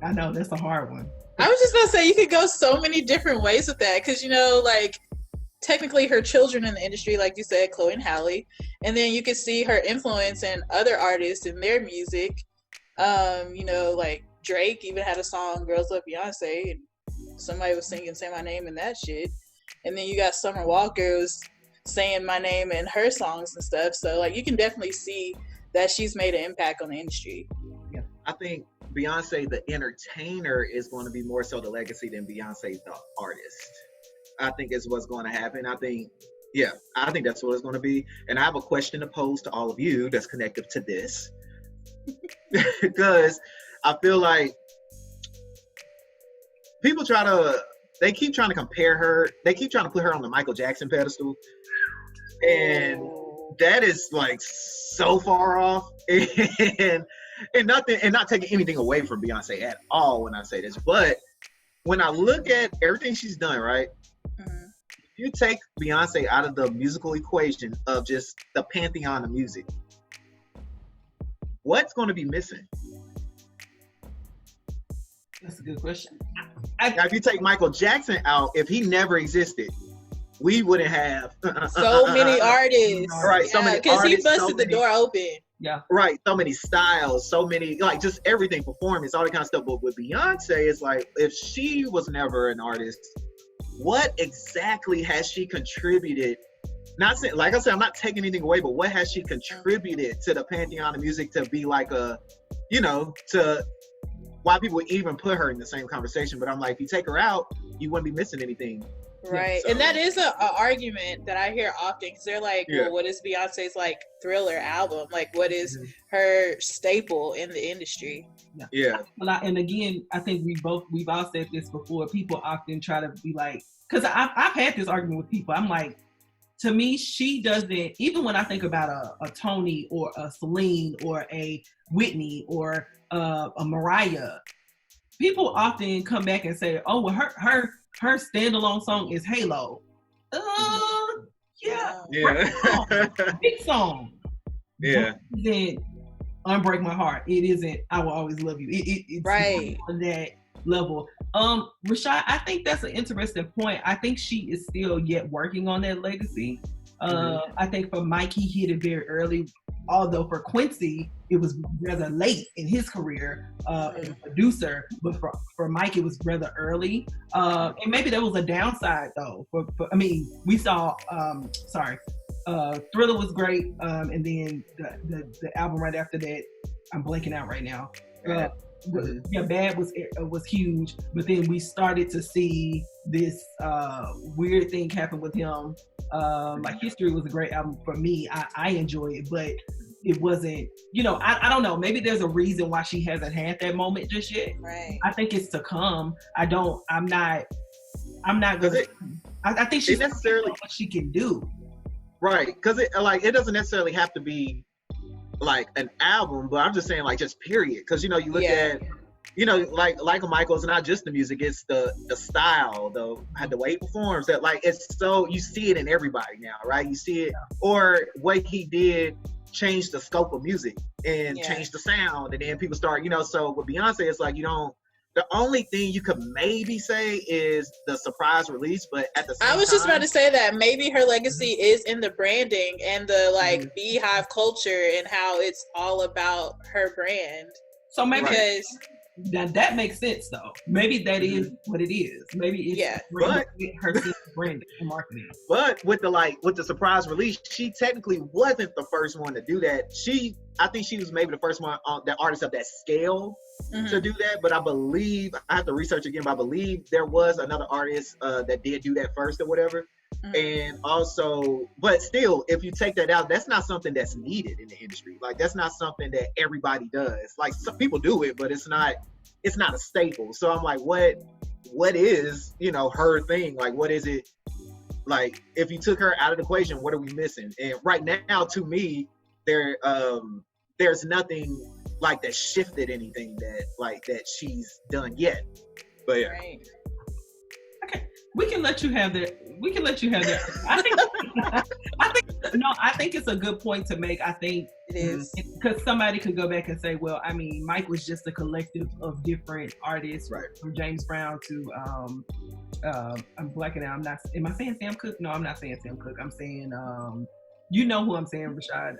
I know that's a hard one. I was just gonna say, you could go so many different ways with that, because you know, like technically her children in the industry, like you said, Chloe and Halle, and then you could see her influence in other artists in their music. You know, like Drake even had a song, Girls Love Beyonce, and somebody was singing Say My Name and that shit. And then you got Summer Walker was saying my name in her songs and stuff. So like you can definitely see that she's made an impact on the industry. Yeah, I think Beyonce the entertainer is going to be more so the legacy than Beyonce the artist. I think is what's going to happen. I think that's what it's going to be. And I have a question to pose to all of you that's connected to this. Because I feel like people they keep trying to compare her. They keep trying to put her on the Michael Jackson pedestal. And that is like so far off. And not taking anything away from Beyonce at all when I say this, but when I look at everything she's done, right? If you take Beyonce out of the musical equation of just the pantheon of music, what's going to be missing? That's a good question. Now, if you take Michael Jackson out, if he never existed, we wouldn't have so many artists, right? So many because he artists, busted the door open. Yeah. Right. So many styles, so many, like just everything, performance, all that kind of stuff. But with Beyonce, it's like, if she was never an artist, what exactly has she contributed? Not saying, like I said, I'm not taking anything away, but what has she contributed to the pantheon of music to be like a, you know, to why people would even put her in the same conversation? But I'm like, if you take her out, you wouldn't be missing anything. Right. So, and that is a argument that I hear often, because they're like, well, what is Beyonce's like Thriller album? Like, what is her staple in the industry? Yeah. Well, and again, I think we've all said this before. People often try to be like, because I've had this argument with people. I'm like, to me, she doesn't, even when I think about a Toni or a Celine or a Whitney or a Mariah, people often come back and say, oh, well, her standalone song is Halo. Yeah. Big song. Yeah. It isn't Unbreak My Heart. It isn't I Will Always Love You. It's right on that level. Rashad, I think that's an interesting point. I think she is still yet working on that legacy. I think for Mike, he hit it very early. Although for Quincy, it was rather late in his career as a producer, but for Mike, it was rather early. And maybe that was a downside though. I mean, we saw, Thriller was great, and then the album right after that, I'm blanking out right now. Bad was huge, but then we started to see this weird thing happen with him. Like History was a great album for me. I enjoy it, but it wasn't, I don't know. Maybe there's a reason why she hasn't had that moment just yet. Right. I think it's to come. I'm not gonna, I think she's necessarily what she can do. Right. Because it doesn't necessarily have to be like an album, but I'm just saying like just period. Because you look at like Michael's not just the music, it's the style, the way he performs. That like it's so you see it in everybody now, right? You see it, or what he did change the scope of music and change the sound, and then people start, so with Beyonce, it's like the only thing you could maybe say is the surprise release, but at the same time, I was just about to say that maybe her legacy is in the branding and the like Beehive culture and how it's all about her brand. So maybe that makes sense though. Maybe that is what it is. Maybe it's her branding and marketing. But with the surprise release, she technically wasn't the first one to do that. I think she was maybe the first one on the artist of that scale to do that. But I believe I have to research again. But I believe there was another artist that did do that first or whatever. And also, but still, if you take that out, that's not something that's needed in the industry. Like that's not something that everybody does. Like some people do it, but it's not a staple. So I'm like, what is, her thing? Like, what is it? Like, if you took her out of the equation, what are we missing? And right now, to me, there's nothing like that shifted anything that she's done yet. But yeah. Right. Okay, we can let you have that. I think it's a good point to make. I think it is because somebody could go back and say, well, I mean, Mike was just a collective of different artists, right? From James Brown to I'm blacking out. Am I saying Sam Cooke? No, I'm not saying Sam Cooke. I'm saying you know who I'm saying, Rashad.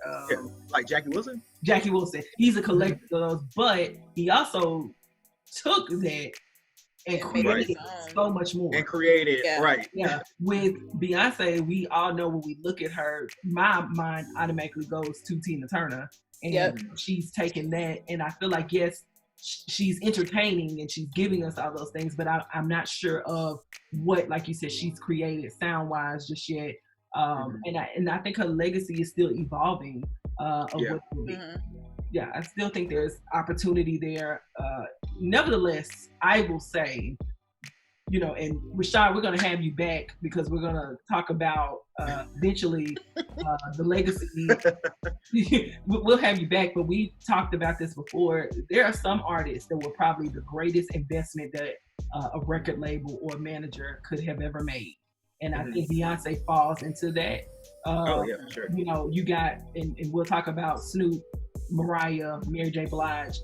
Like Jackie Wilson? Jackie Wilson. He's a collective of those, but he also took that and created so much more. And created, right. Yeah. With Beyonce, we all know when we look at her, my mind automatically goes to Tina Turner. And she's taken that, and I feel like, yes, she's entertaining and she's giving us all those things, but I'm not sure of what, like you said, she's created sound-wise just yet. And I think her legacy is still evolving of what will be. Yeah, I still think there's opportunity there. Nevertheless, I will say, and Rashad, we're going to have you back because we're going to talk about eventually the legacy. We'll have you back, but we talked about this before. There are some artists that were probably the greatest investment that a record label or manager could have ever made. And I think Beyonce falls into that. For sure. You got, and we'll talk about Snoop, Mariah, Mary J. Blige,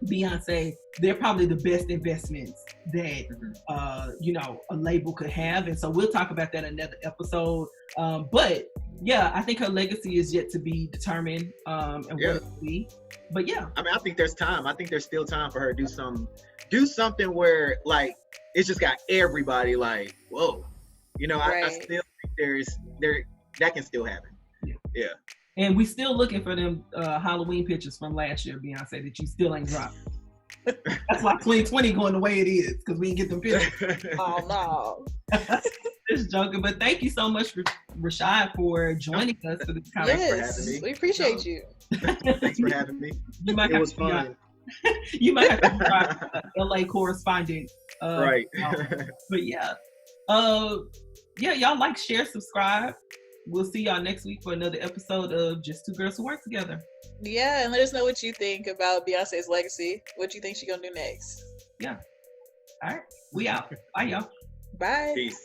Beyonce. They're probably the best investments that a label could have, and so we'll talk about that in another episode. But yeah, I think her legacy is yet to be determined, and what it will be. But yeah, I mean, I think there's time. I think there's still time for her to do something where like it's just got everybody like, whoa, I still think that can still happen. Yeah. And we still looking for them Halloween pictures from last year, Beyonce, that you still ain't dropped. That's why 2020 going the way it is, because we didn't get them pictures. Oh no. Just joking, but thank you so much, Rashad, for joining us for this conversation. Yes, we appreciate you. Thanks for having me. It was fun. You might have to try LA correspondent. Right. But yeah. Y'all like, share, subscribe. We'll see y'all next week for another episode of Just Two Girls Who Work Together. Yeah, and let us know what you think about Beyonce's legacy. What you think she's gonna do next. Yeah. All right. We out. Bye, y'all. Bye. Peace.